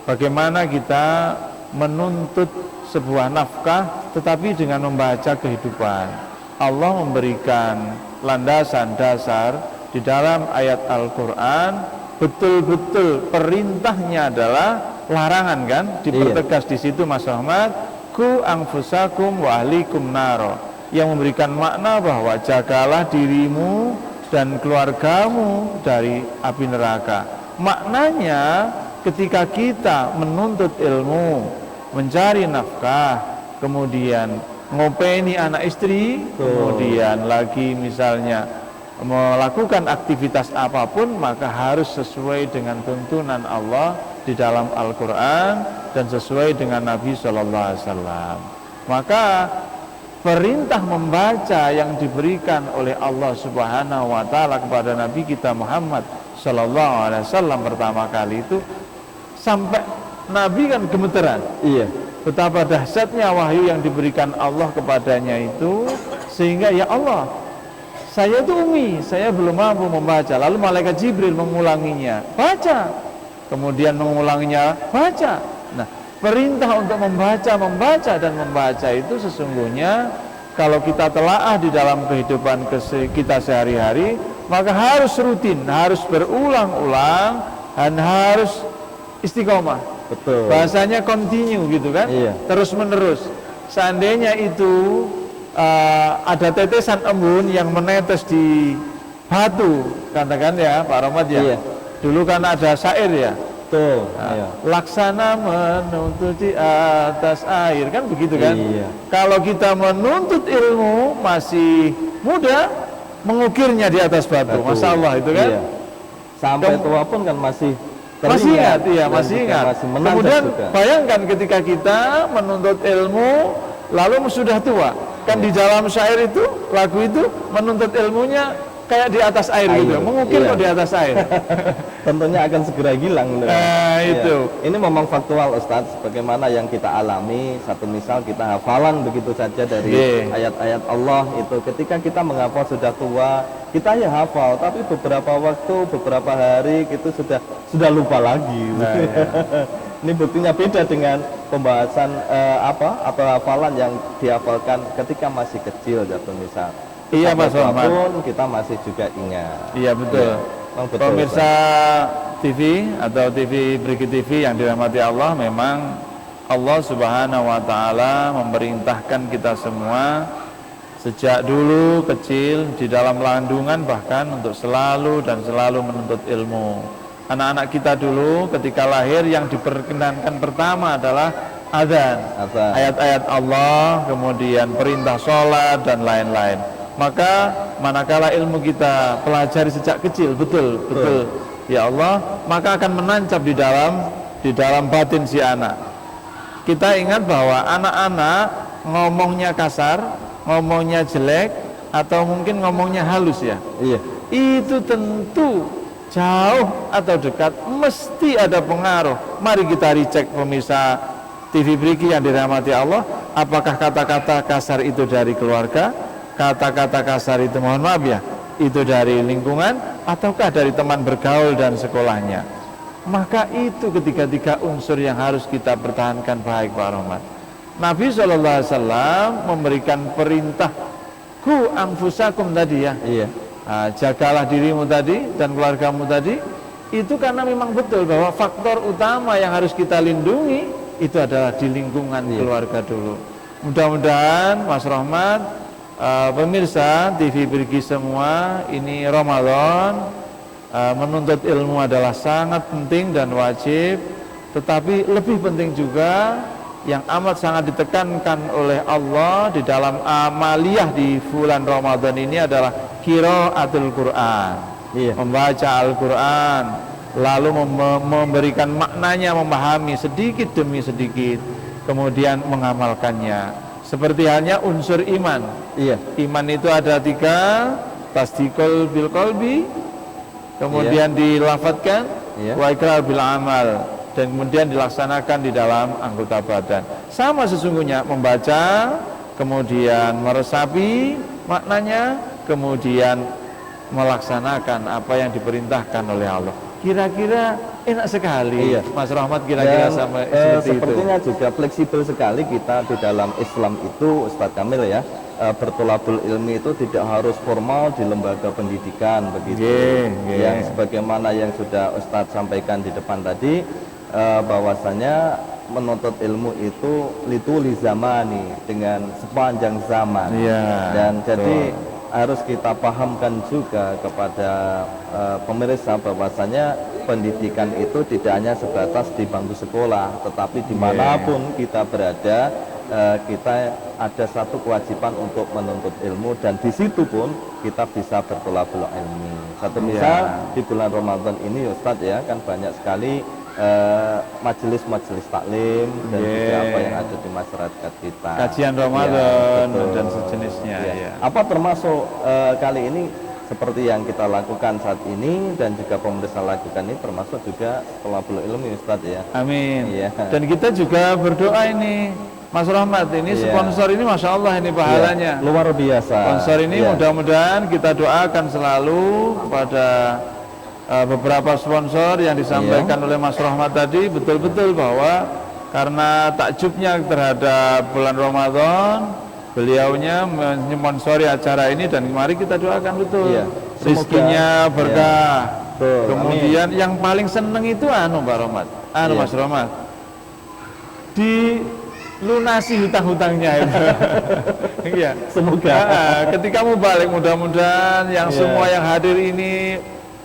Bagaimana kita menuntut sebuah nafkah tetapi dengan membaca kehidupan. Allah memberikan landasan dasar di dalam ayat Al-Qur'an, betul-betul perintahnya adalah larangan kan, dipertegas di situ Mas Ahmad, ku anfusakum wa ahlikum naro, yang memberikan makna bahwa jagalah dirimu dan keluargamu dari api neraka. Maknanya ketika kita menuntut ilmu, mencari nafkah, kemudian ngopeni anak istri, kemudian lagi misalnya melakukan aktivitas apapun, maka harus sesuai dengan tuntunan Allah di dalam Al-Quran dan sesuai dengan Nabi SAW. Maka perintah membaca yang diberikan oleh Allah Subhanahu wa Ta'ala kepada Nabi kita Muhammad SAW pertama kali itu, sampai Nabi kan gemeteran.
Iya.
Betapa dahsyatnya wahyu yang diberikan Allah kepadanya itu, sehingga ya Allah, saya itu umi, saya belum mampu membaca. Lalu malaikat Jibril mengulanginya, baca. Kemudian mengulanginya, baca. Nah, perintah untuk membaca dan membaca itu sesungguhnya kalau kita telaah di dalam kehidupan kita sehari-hari, maka harus rutin, harus berulang-ulang, dan harus istiqomah.
Betul.
Bahasanya continue gitu kan,
Iya.
terus menerus. Seandainya itu ada tetesan embun yang menetes di batu, katakan ya Pak Rahmat ya.
Iya.
Dulu kan ada syair ya.
Tuh.
Nah,
Iya.
laksana menuntut di atas air, kan begitu kan?
Iya.
Kalau kita menuntut ilmu masih muda, mengukirnya di atas batu. Masya Allah itu kan?
Iya. Sampai tua pun kan masih
Masih ingat, iya,
dan
masih
juga
ingat.
masih menantang
Kemudian
juga.
bayangkan ketika kita menuntut ilmu lalu sudah tua, kan di dalam syair itu, lagu itu menuntut ilmunya kayak di atas air, gitu, mengukir
iya.
kok di atas air.
Tentunya akan segera hilang.
Itu.
Ini memang faktual Ustadz, sebagaimana yang kita alami. Satu misal kita hafalan begitu saja dari ayat-ayat Allah itu, ketika kita menghafal sudah tua, kita ya hafal, tapi beberapa waktu, beberapa hari itu sudah lupa lagi.
Nah, iya.
Ini buktinya beda dengan pembahasan atau hafalan yang dihafalkan ketika masih kecil, satu misal.
Iya Mas Rahmat.
Pun kita masih juga ingat.
Iya betul.
Betul,
Pemirsa TV atau TV Brigi TV yang dirahmati Allah, memang Allah Subhanahu wa Ta'ala memerintahkan kita semua sejak dulu kecil di dalam landungan, bahkan untuk selalu menuntut ilmu. Anak-anak kita dulu ketika lahir yang diperkenankan pertama adalah adzan, ayat-ayat Allah, kemudian perintah sholat dan lain-lain. Maka manakala ilmu kita pelajari sejak kecil, betul ya Allah, maka akan menancap di dalam batin si anak. Kita ingat bahwa anak-anak ngomongnya kasar, ngomongnya jelek, atau mungkin ngomongnya halus ya.
Iya.
Itu tentu jauh atau dekat mesti ada pengaruh. Mari kita recheck pemirsa TV Brigi yang dirahmati Allah, apakah kata-kata kasar itu dari keluarga? Kata-kata kasar itu, mohon maaf ya, itu dari lingkungan ataukah dari teman bergaul dan sekolahnya? Maka itu ketiga-tiga unsur yang harus kita pertahankan baik Pak Rahmat. Nabi SAW memberikan perintah ku anfusakum tadi ya.
Iya.
Nah, jagalah dirimu tadi dan keluargamu tadi, itu karena memang betul bahwa faktor utama yang harus kita lindungi itu adalah di lingkungan keluarga dulu. Mudah-mudahan Mas Rahmat, pemirsa TV Brigi semua, ini Ramadan, menuntut ilmu adalah sangat penting dan wajib, tetapi lebih penting juga yang amat sangat ditekankan oleh Allah di dalam amaliyah di bulan Ramadan ini adalah qiraatul Quran. Membaca Al-Quran, lalu memberikan maknanya, memahami sedikit demi sedikit, kemudian mengamalkannya. Seperti halnya unsur iman.
Iya.
Iman itu ada 3, tasdiqul bil qalbi, kemudian dilafadzkan, wa iqrar bil amal, dan kemudian dilaksanakan di dalam anggota badan. Sama sesungguhnya membaca, kemudian meresapi maknanya, kemudian melaksanakan apa yang diperintahkan oleh Allah. Kira-kira enak sekali,
Iya.
Mas Rahmat, kira-kira
Dan,
sama seperti itu.
sepertinya juga fleksibel sekali kita di dalam Islam itu, Ustadz Kamil ya. Bertolabul ilmi itu tidak harus formal di lembaga pendidikan begitu. Yang sebagaimana yang sudah Ustadz sampaikan di depan tadi, bahwasanya menuntut ilmu itu lituli zamani, dengan sepanjang zaman. Dan jadi harus kita pahamkan juga kepada pemirsa bahwasanya pendidikan itu tidak hanya sebatas di bangku sekolah, tetapi dimanapun kita berada, kita ada satu kewajiban untuk menuntut ilmu, dan di situ pun kita bisa bertolabul ilmi. Satu misal di bulan Ramadan ini Ustadz ya, kan banyak sekali majelis-majelis taklim dan juga apa yang ada di masyarakat kita,
kajian Ramadan dan sejenisnya.
Apa termasuk kali ini seperti yang kita lakukan saat ini dan juga pemirsa lakukan ini, termasuk juga tolabul ilmi Ustadz ya.
Amin. Dan kita juga berdoa ini, Mas Rahmat, ini sponsor ini Masya Allah ini pahalanya
luar biasa.
Sponsor ini mudah-mudahan kita doakan selalu kepada beberapa sponsor yang disampaikan oleh Mas Rahmat tadi, betul-betul bahwa karena takjubnya terhadap bulan Ramadan, beliaunya mensponsori acara ini, dan mari kita doakan betul rizkinya berkah. Kemudian yang paling seneng itu Pak Rahmat, Mas Rahmat, dilunasi hutang-hutangnya itu. Iya.
Semoga
ketika mau balik, mudah-mudahan yang semua yang hadir ini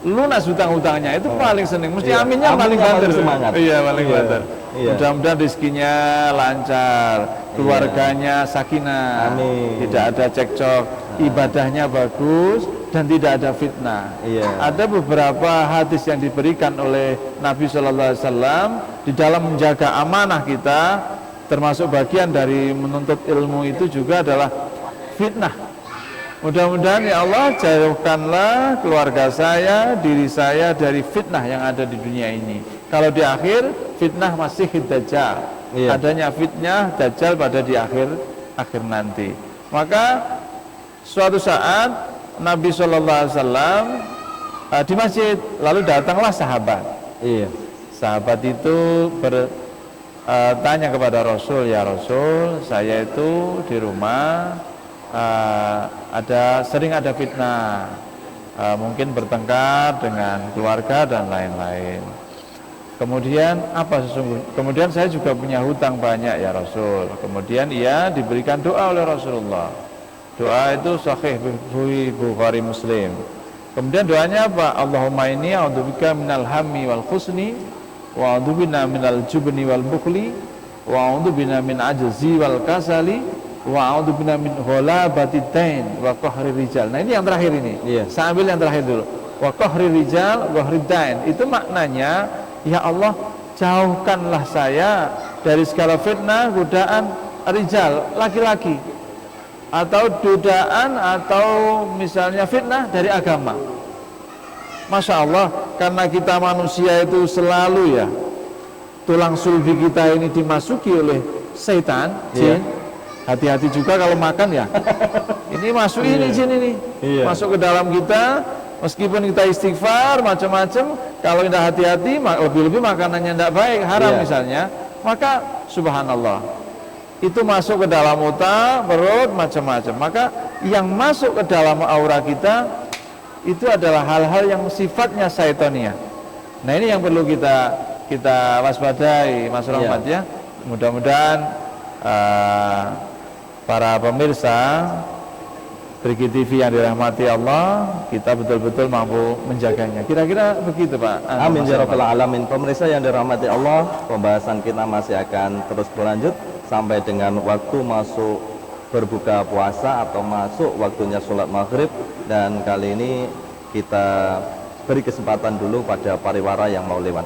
lunas hutang-hutangnya, itu paling seneng. Mesti aminnya paling banter. Iya, paling banter. Mudah-mudahan rezekinya lancar, keluarganya sakinah, tidak ada cekcok, ibadahnya bagus, dan tidak ada fitnah. Ada beberapa hadis yang diberikan oleh Nabi Shallallahu Alaihi Wasallam di dalam menjaga amanah kita, termasuk bagian dari menuntut ilmu itu juga adalah fitnah. Mudah-mudahan ya Allah, jauhkanlah keluarga saya, diri saya dari fitnah yang ada di dunia ini. Kalau di akhir, fitnah masih Dajjal. Adanya fitnah Dajjal pada di akhir nanti. Maka suatu saat Nabi SAW di masjid, lalu datanglah sahabat. Sahabat itu bertanya kepada Rasul, ya Rasul, saya itu di rumah sering ada fitnah, mungkin bertengkar dengan keluarga dan lain-lain. Kemudian kemudian saya juga punya hutang banyak ya Rasul. Kemudian ia diberikan doa oleh Rasulullah. Doa itu sahih Bukhari Muslim. Kemudian doanya apa? Allahumma inni a'udzubika minal hammi wal husni wa a'udzubina minal jubni wal bukhli wa a'udzubina min ajzi wal kasali wa a'udzubina min ghalabati dain wa qahri rijal. Nah, ini yang terakhir ini. Saya ambil yang terakhir dulu. Wa qahri rijal wa qahri dain. Itu maknanya, ya Allah, jauhkanlah saya dari segala fitnah, godaan rijal, laki-laki, atau godaan atau misalnya fitnah dari agama. Masya Allah, karena kita manusia itu selalu ya, tulang sulbi kita ini dimasuki oleh setan, jin. Hati-hati juga kalau makan ya. Ini masuk ini jin ini, masuk ke dalam kita. Meskipun kita istighfar macam-macam, kalau tidak hati-hati, lebih-lebih makanannya tidak baik, haram misalnya, maka subhanallah, itu masuk ke dalam otak, perut, macam-macam. Maka yang masuk ke dalam aura kita itu adalah hal-hal yang sifatnya syaitania. Nah, ini yang perlu kita waspadai, Mas Rahmat ya. Mudah-mudahan para pemirsa Triki TV yang dirahmati Allah, kita betul-betul mampu menjaganya. Kira-kira begitu Pak.
Amin ya rabbal alamin. Pemirsa yang dirahmati Allah, pembahasan kita masih akan terus berlanjut sampai dengan waktu masuk berbuka puasa atau masuk waktunya sholat maghrib. Dan kali ini kita beri kesempatan dulu pada pariwara yang mau lewat.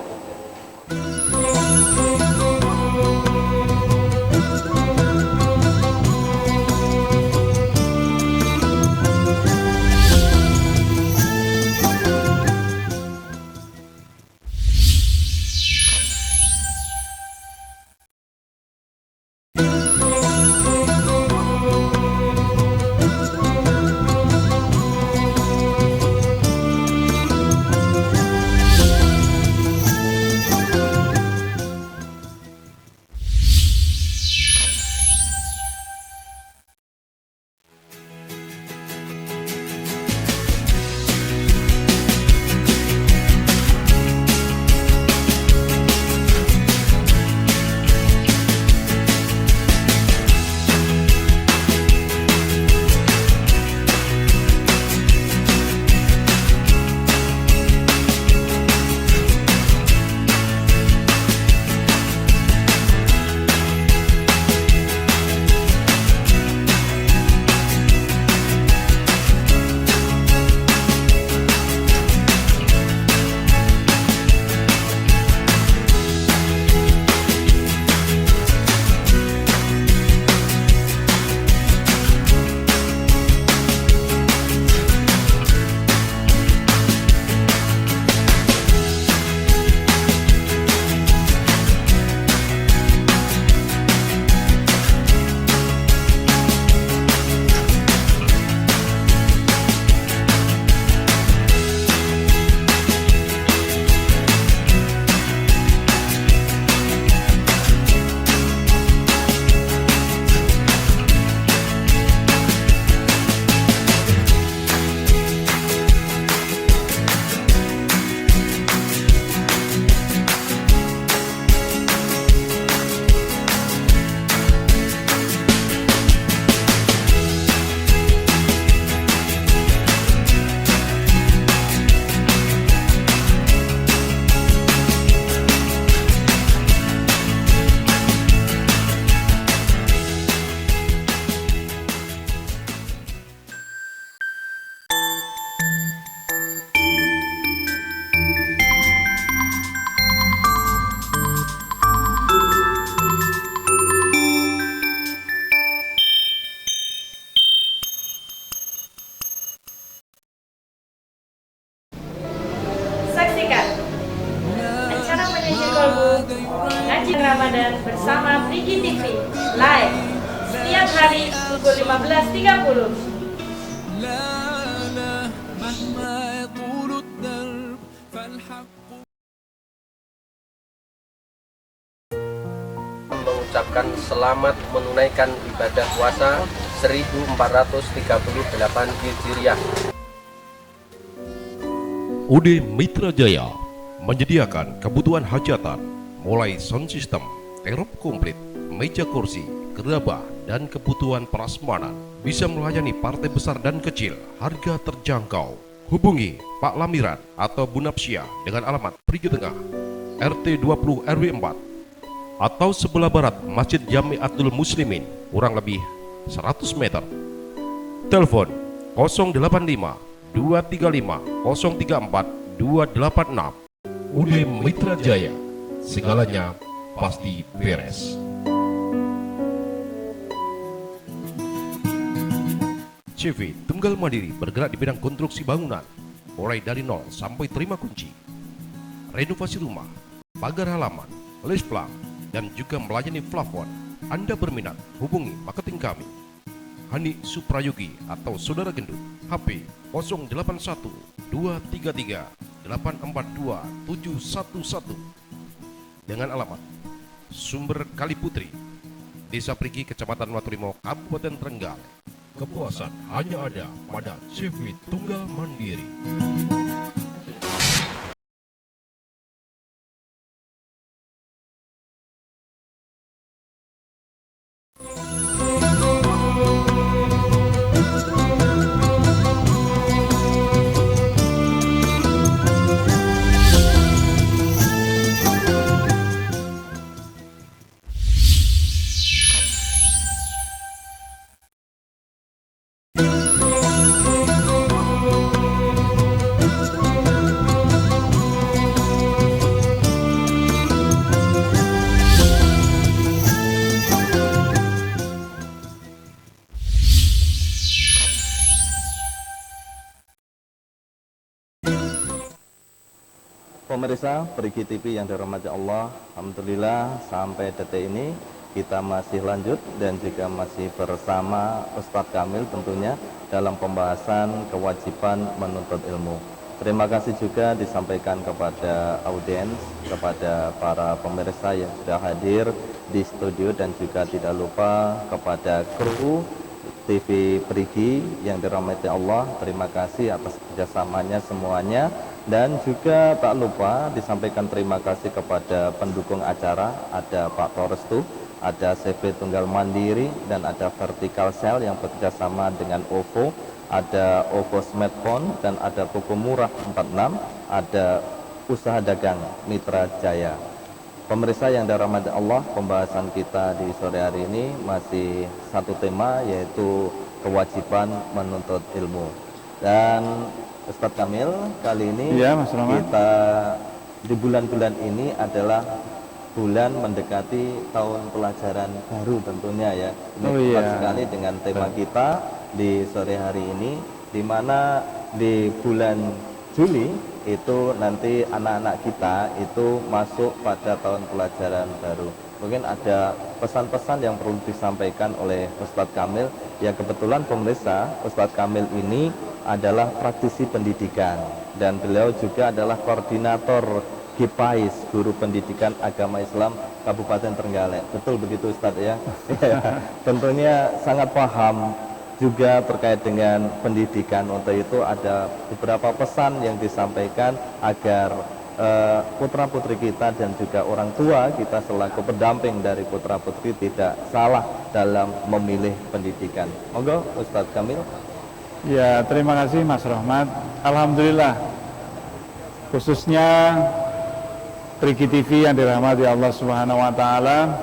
Ngaji Ramadan bersama Priki TV live setiap hari pukul 15.30.
Mengucapkan selamat menunaikan ibadah puasa 1438 Hijriah.
UD Mitra Jaya menyediakan kebutuhan hajatan mulai sound system, terop komplit, meja kursi, gerabah, dan kebutuhan prasmanan. Bisa melayani partai besar dan kecil, harga terjangkau. Hubungi Pak Lamiran atau Bu Napsia dengan alamat Prigi Tengah, RT 20 RW 4 atau sebelah barat Masjid Jamiatul Muslimin, kurang lebih 100 meter. Telepon 085 235 034 286. UD Mitra Jaya, segalanya pasti beres. CV Tunggal Mandiri bergerak di bidang konstruksi bangunan, mulai dari nol sampai terima kunci, renovasi rumah, pagar halaman, les plang, dan juga melayani plafon. Anda berminat, hubungi marketing kami, Hani Suprayogi atau Saudara Gendut, HP 081 233 842 711 dengan alamat Sumber Kaliputri, Desa Prigi, Kecamatan Watulimo, Kabupaten Trenggalek. Kepuasan hanya ada pada CV Tunggal Mandiri.
Pemirsa Prigi TV yang dirahmati Allah, alhamdulillah sampai detik ini kita masih lanjut dan juga masih bersama Ustadz Kamil tentunya dalam pembahasan kewajiban menuntut ilmu. Terima kasih juga disampaikan kepada audiens, kepada para pemirsa yang sudah hadir di studio, dan juga tidak lupa kepada kru TV Prigi yang dirahmati Allah. Terima kasih atas kerjasamanya semuanya. Dan juga tak lupa disampaikan terima kasih kepada pendukung acara, ada Pak Torestu, ada CV Tunggal Mandiri, dan ada Vertical Cell yang bekerjasama dengan OVO, ada OVO Smartphone, dan ada Toko Murah 46, ada Usaha Dagang Mitra Jaya. Pemirsa yang dirahmati Allah, pembahasan kita di sore hari ini masih satu tema, yaitu kewajiban menuntut ilmu. Dan Ustadz Kamil, kali ini
ya, Mas Rahmat,
kita di bulan-bulan ini adalah bulan mendekati tahun pelajaran baru tentunya ya. Ini tepat sekali dengan tema kita di sore hari ini, di mana di bulan Juli itu nanti anak-anak kita itu masuk pada tahun pelajaran baru. Mungkin ada pesan-pesan yang perlu disampaikan oleh Ustadz Kamil. Ya, kebetulan pemirsa, Ustadz Kamil ini adalah praktisi pendidikan dan beliau juga adalah koordinator GIPAIS, Guru Pendidikan Agama Islam Kabupaten Trenggalek. Betul begitu Ustadz ya? Tentunya sangat paham juga terkait dengan pendidikan. Untuk itu ada beberapa pesan yang disampaikan agar putra-putri kita dan juga orang tua kita selaku pendamping dari putra-putri tidak salah dalam memilih pendidikan. Monggo Ustadz Kamil.
Ya, terima kasih Mas Rahmat. Alhamdulillah, khususnya Prigi TV yang dirahmati Allah Subhanahu wa Ta'ala,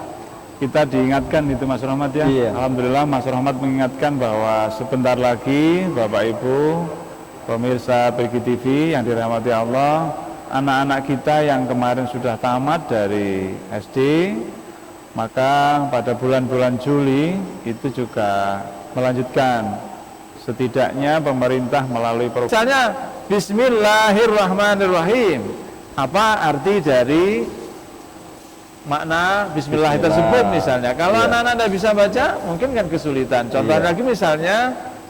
kita diingatkan itu Mas Rahmat ya.
Iya.
Alhamdulillah Mas Rahmat mengingatkan bahwa sebentar lagi Bapak Ibu pemirsa Prigi TV yang dirahmati Allah, anak-anak kita yang kemarin sudah tamat dari SD, maka pada bulan-bulan Juli itu juga melanjutkan. Setidaknya pemerintah melalui program. Misalnya Bismillahirrahmanirrahim. Apa arti dari makna bismillah
Bismillah.
tersebut misalnya. Kalau
Iya.
anak-anak tidak bisa baca, mungkin kan kesulitan. Contoh
Iya.
lagi misalnya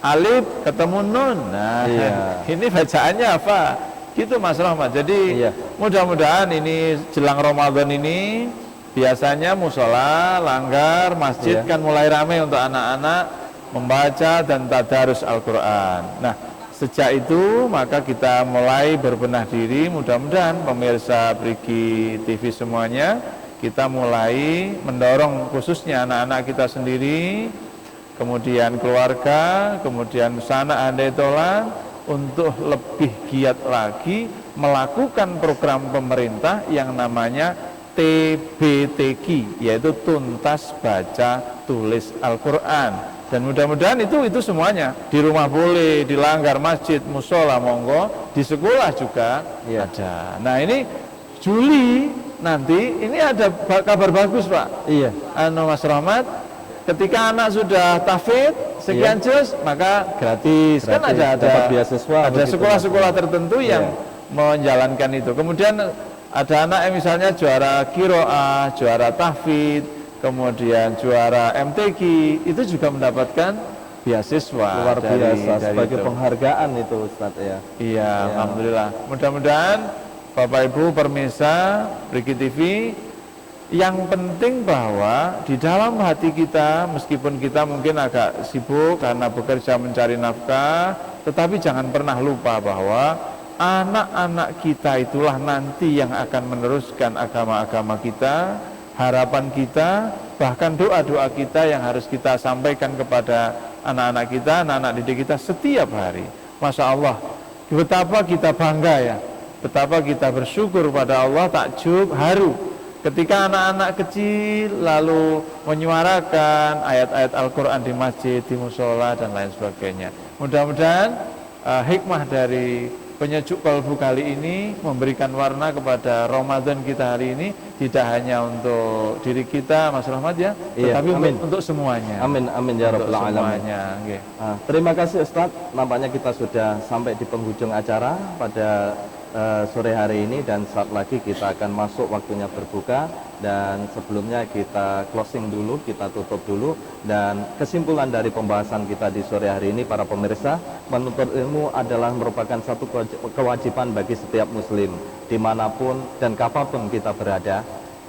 alif ketemu nun. Nah,
Iya.
ini bacaannya apa? Gitu Mas Rahmat. Jadi
Iya.
mudah-mudahan ini jelang Ramadan ini biasanya musola, langgar, masjid
Iya.
kan mulai ramai untuk anak-anak membaca dan tadarus Al-Quran. Nah, sejak itu maka kita mulai berbenah diri. Mudah-mudahan pemirsa Prigi TV semuanya, kita mulai mendorong khususnya anak-anak kita sendiri, kemudian keluarga, kemudian sana andai tolan untuk lebih giat lagi melakukan program pemerintah yang namanya TBTQ, yaitu tuntas baca tulis Al-Quran. Dan mudah-mudahan itu semuanya di rumah boleh, di langgar, masjid, musola, monggo, di sekolah juga
Iya.
ada. Nah ini Juli nanti ini ada kabar bagus Pak.
Iya.
Mas Rahmat, ketika anak sudah tahfidz sekian juz maka gratis. Kan
Gratis,
ada
dapat beasiswa
ada
begitu,
sekolah-sekolah tertentu yang menjalankan itu. Kemudian ada anak yang misalnya juara qiraah, juara tahfidz, kemudian juara MTQ, itu juga mendapatkan beasiswa.
Luar biasa,
dari
sebagai
itu.
penghargaan itu Ustaz ya.
Iya, alhamdulillah. Mudah-mudahan Bapak Ibu pemirsa Prigi TV, yang penting bahwa di dalam hati kita, meskipun kita mungkin agak sibuk karena bekerja mencari nafkah, tetapi jangan pernah lupa bahwa anak-anak kita itulah nanti yang akan meneruskan agama-agama kita, harapan kita, bahkan doa-doa kita yang harus kita sampaikan kepada anak-anak kita, anak-anak didik kita setiap hari. Masya Allah, betapa kita bangga ya, betapa kita bersyukur pada Allah, takjub, haru ketika anak-anak kecil lalu menyuarakan ayat-ayat Al-Quran di masjid, di musola dan lain sebagainya. Mudah-mudahan hikmah dari penyejuk kalbu kali ini memberikan warna kepada Ramadan kita hari ini, tidak hanya untuk diri kita Mas Rahmat ya,
Iya,
tetapi
amin.
untuk semuanya.
Amin amin ya
Untuk
rabbal alamin.
semuanya. Nggih.
Terima kasih Ustadz, nampaknya kita sudah sampai di penghujung acara pada sore hari ini, dan saat lagi kita akan masuk waktunya berbuka. Dan sebelumnya kita closing dulu, kita tutup dulu. Dan kesimpulan dari pembahasan kita di sore hari ini, para pemirsa, menuntut ilmu adalah merupakan satu kewajiban bagi setiap muslim dimanapun dan kapanpun kita berada.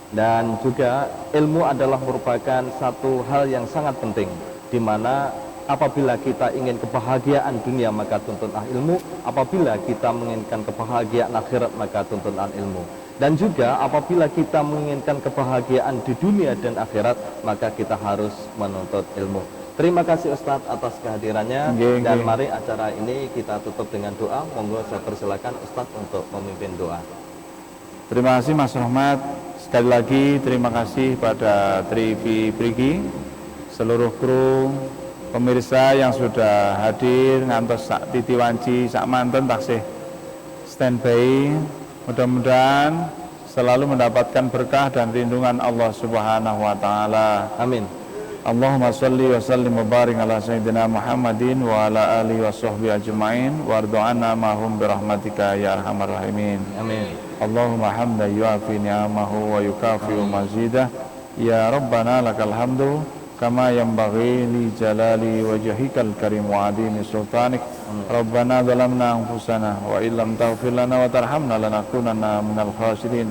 Dan juga ilmu adalah merupakan satu hal yang sangat penting, di mana apabila kita ingin kebahagiaan dunia maka tuntutlah ilmu, apabila kita menginginkan kebahagiaan akhirat maka tuntutlah ilmu. Dan juga apabila kita menginginkan kebahagiaan di dunia dan akhirat maka kita harus menuntut ilmu. Terima kasih Ustadz atas kehadirannya.
Nggih,
Dan
nggih.
mari acara ini kita tutup dengan doa. Monggo saya persilakan Ustadz untuk memimpin doa.
Terima kasih Mas Rahmat. Sekali lagi terima kasih pada TV Prigi, seluruh kru, pemirsa yang sudah hadir ngantos sak titi wanci, sak manten taksih standby. Mudah-mudahan selalu mendapatkan berkah dan lindungan Allah Subhanahu wa taala.
Amin.
Allahumma salli wa sallim wa barik ala sayyidina Muhammadin wa ala alihi wa sahbihi ajma'in wardu'ana mahum birahmatika ya arhamar rahimin.
Amin.
Allahumma hamdan yuafi ni'amahu wa yukafi'u mazidah. Ya Rabbana lakal hamdu kama yanbaghi li jalali wajhikal karim wa adimi sultanik. Rabbana zalamna anfusana wa illam taghfir lana wa tarhamna lanakunanna minal khasirin.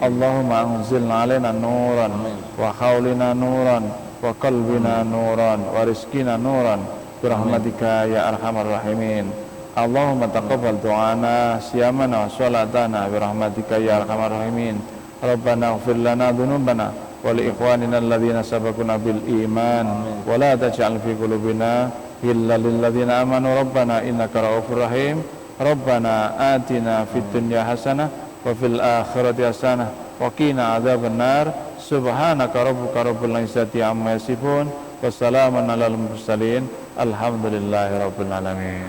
Allahumma anzilna alaina nuran wa khawlina nuran wa qalbina nuran wa rizqina nuran birahmatika ya arhamar rahimin. Allahumma taqabbal du'ana siyamana wa salatana birahmatika ya arhamar rahimin. Rabbana ighfir lana dhunubana wa li ikhwanina alladhina sabaquna bil iman wa la taj'al fi qulubina illa lil ladzina amanu rabbana innaka ra'ufur rahim. Rabbana atina fid dunya hasanah wa fil akhirati hasanah wa qina adzaban nar. Subhanaka rabbuka rabbil izzati amma yasifun wa salamun alal mursalin. Alhamdulillahi rabbil alamin.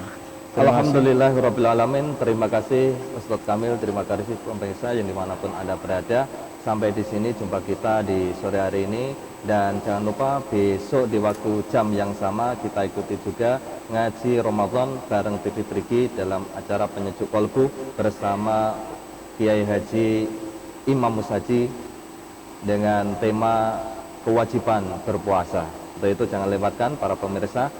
Alhamdulillahirrabbilalamin. Terima kasih Ustadz Kamil, terima kasih pemirsa yang dimanapun Anda berada. Sampai di sini jumpa kita di sore hari ini. Dan jangan lupa besok di waktu jam yang sama kita ikuti juga ngaji Ramadan bareng TV Prigi dalam acara Penyejuk Kolbu bersama Kiai Haji Imam Musaji dengan tema kewajiban berpuasa. Untuk itu jangan lewatkan para pemirsa,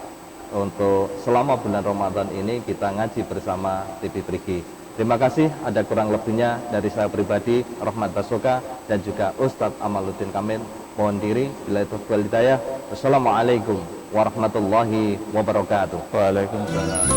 untuk selama bulan Ramadan ini kita ngaji bersama TV Perigi. Terima kasih, ada kurang lebihnya dari saya pribadi, Rahmat Basoka, dan juga Ustadz Amaluddin Kamil. Mohon diri, bila itu hidayah. Wassalamualaikum warahmatullahi wabarakatuh.
Waalaikumsalam.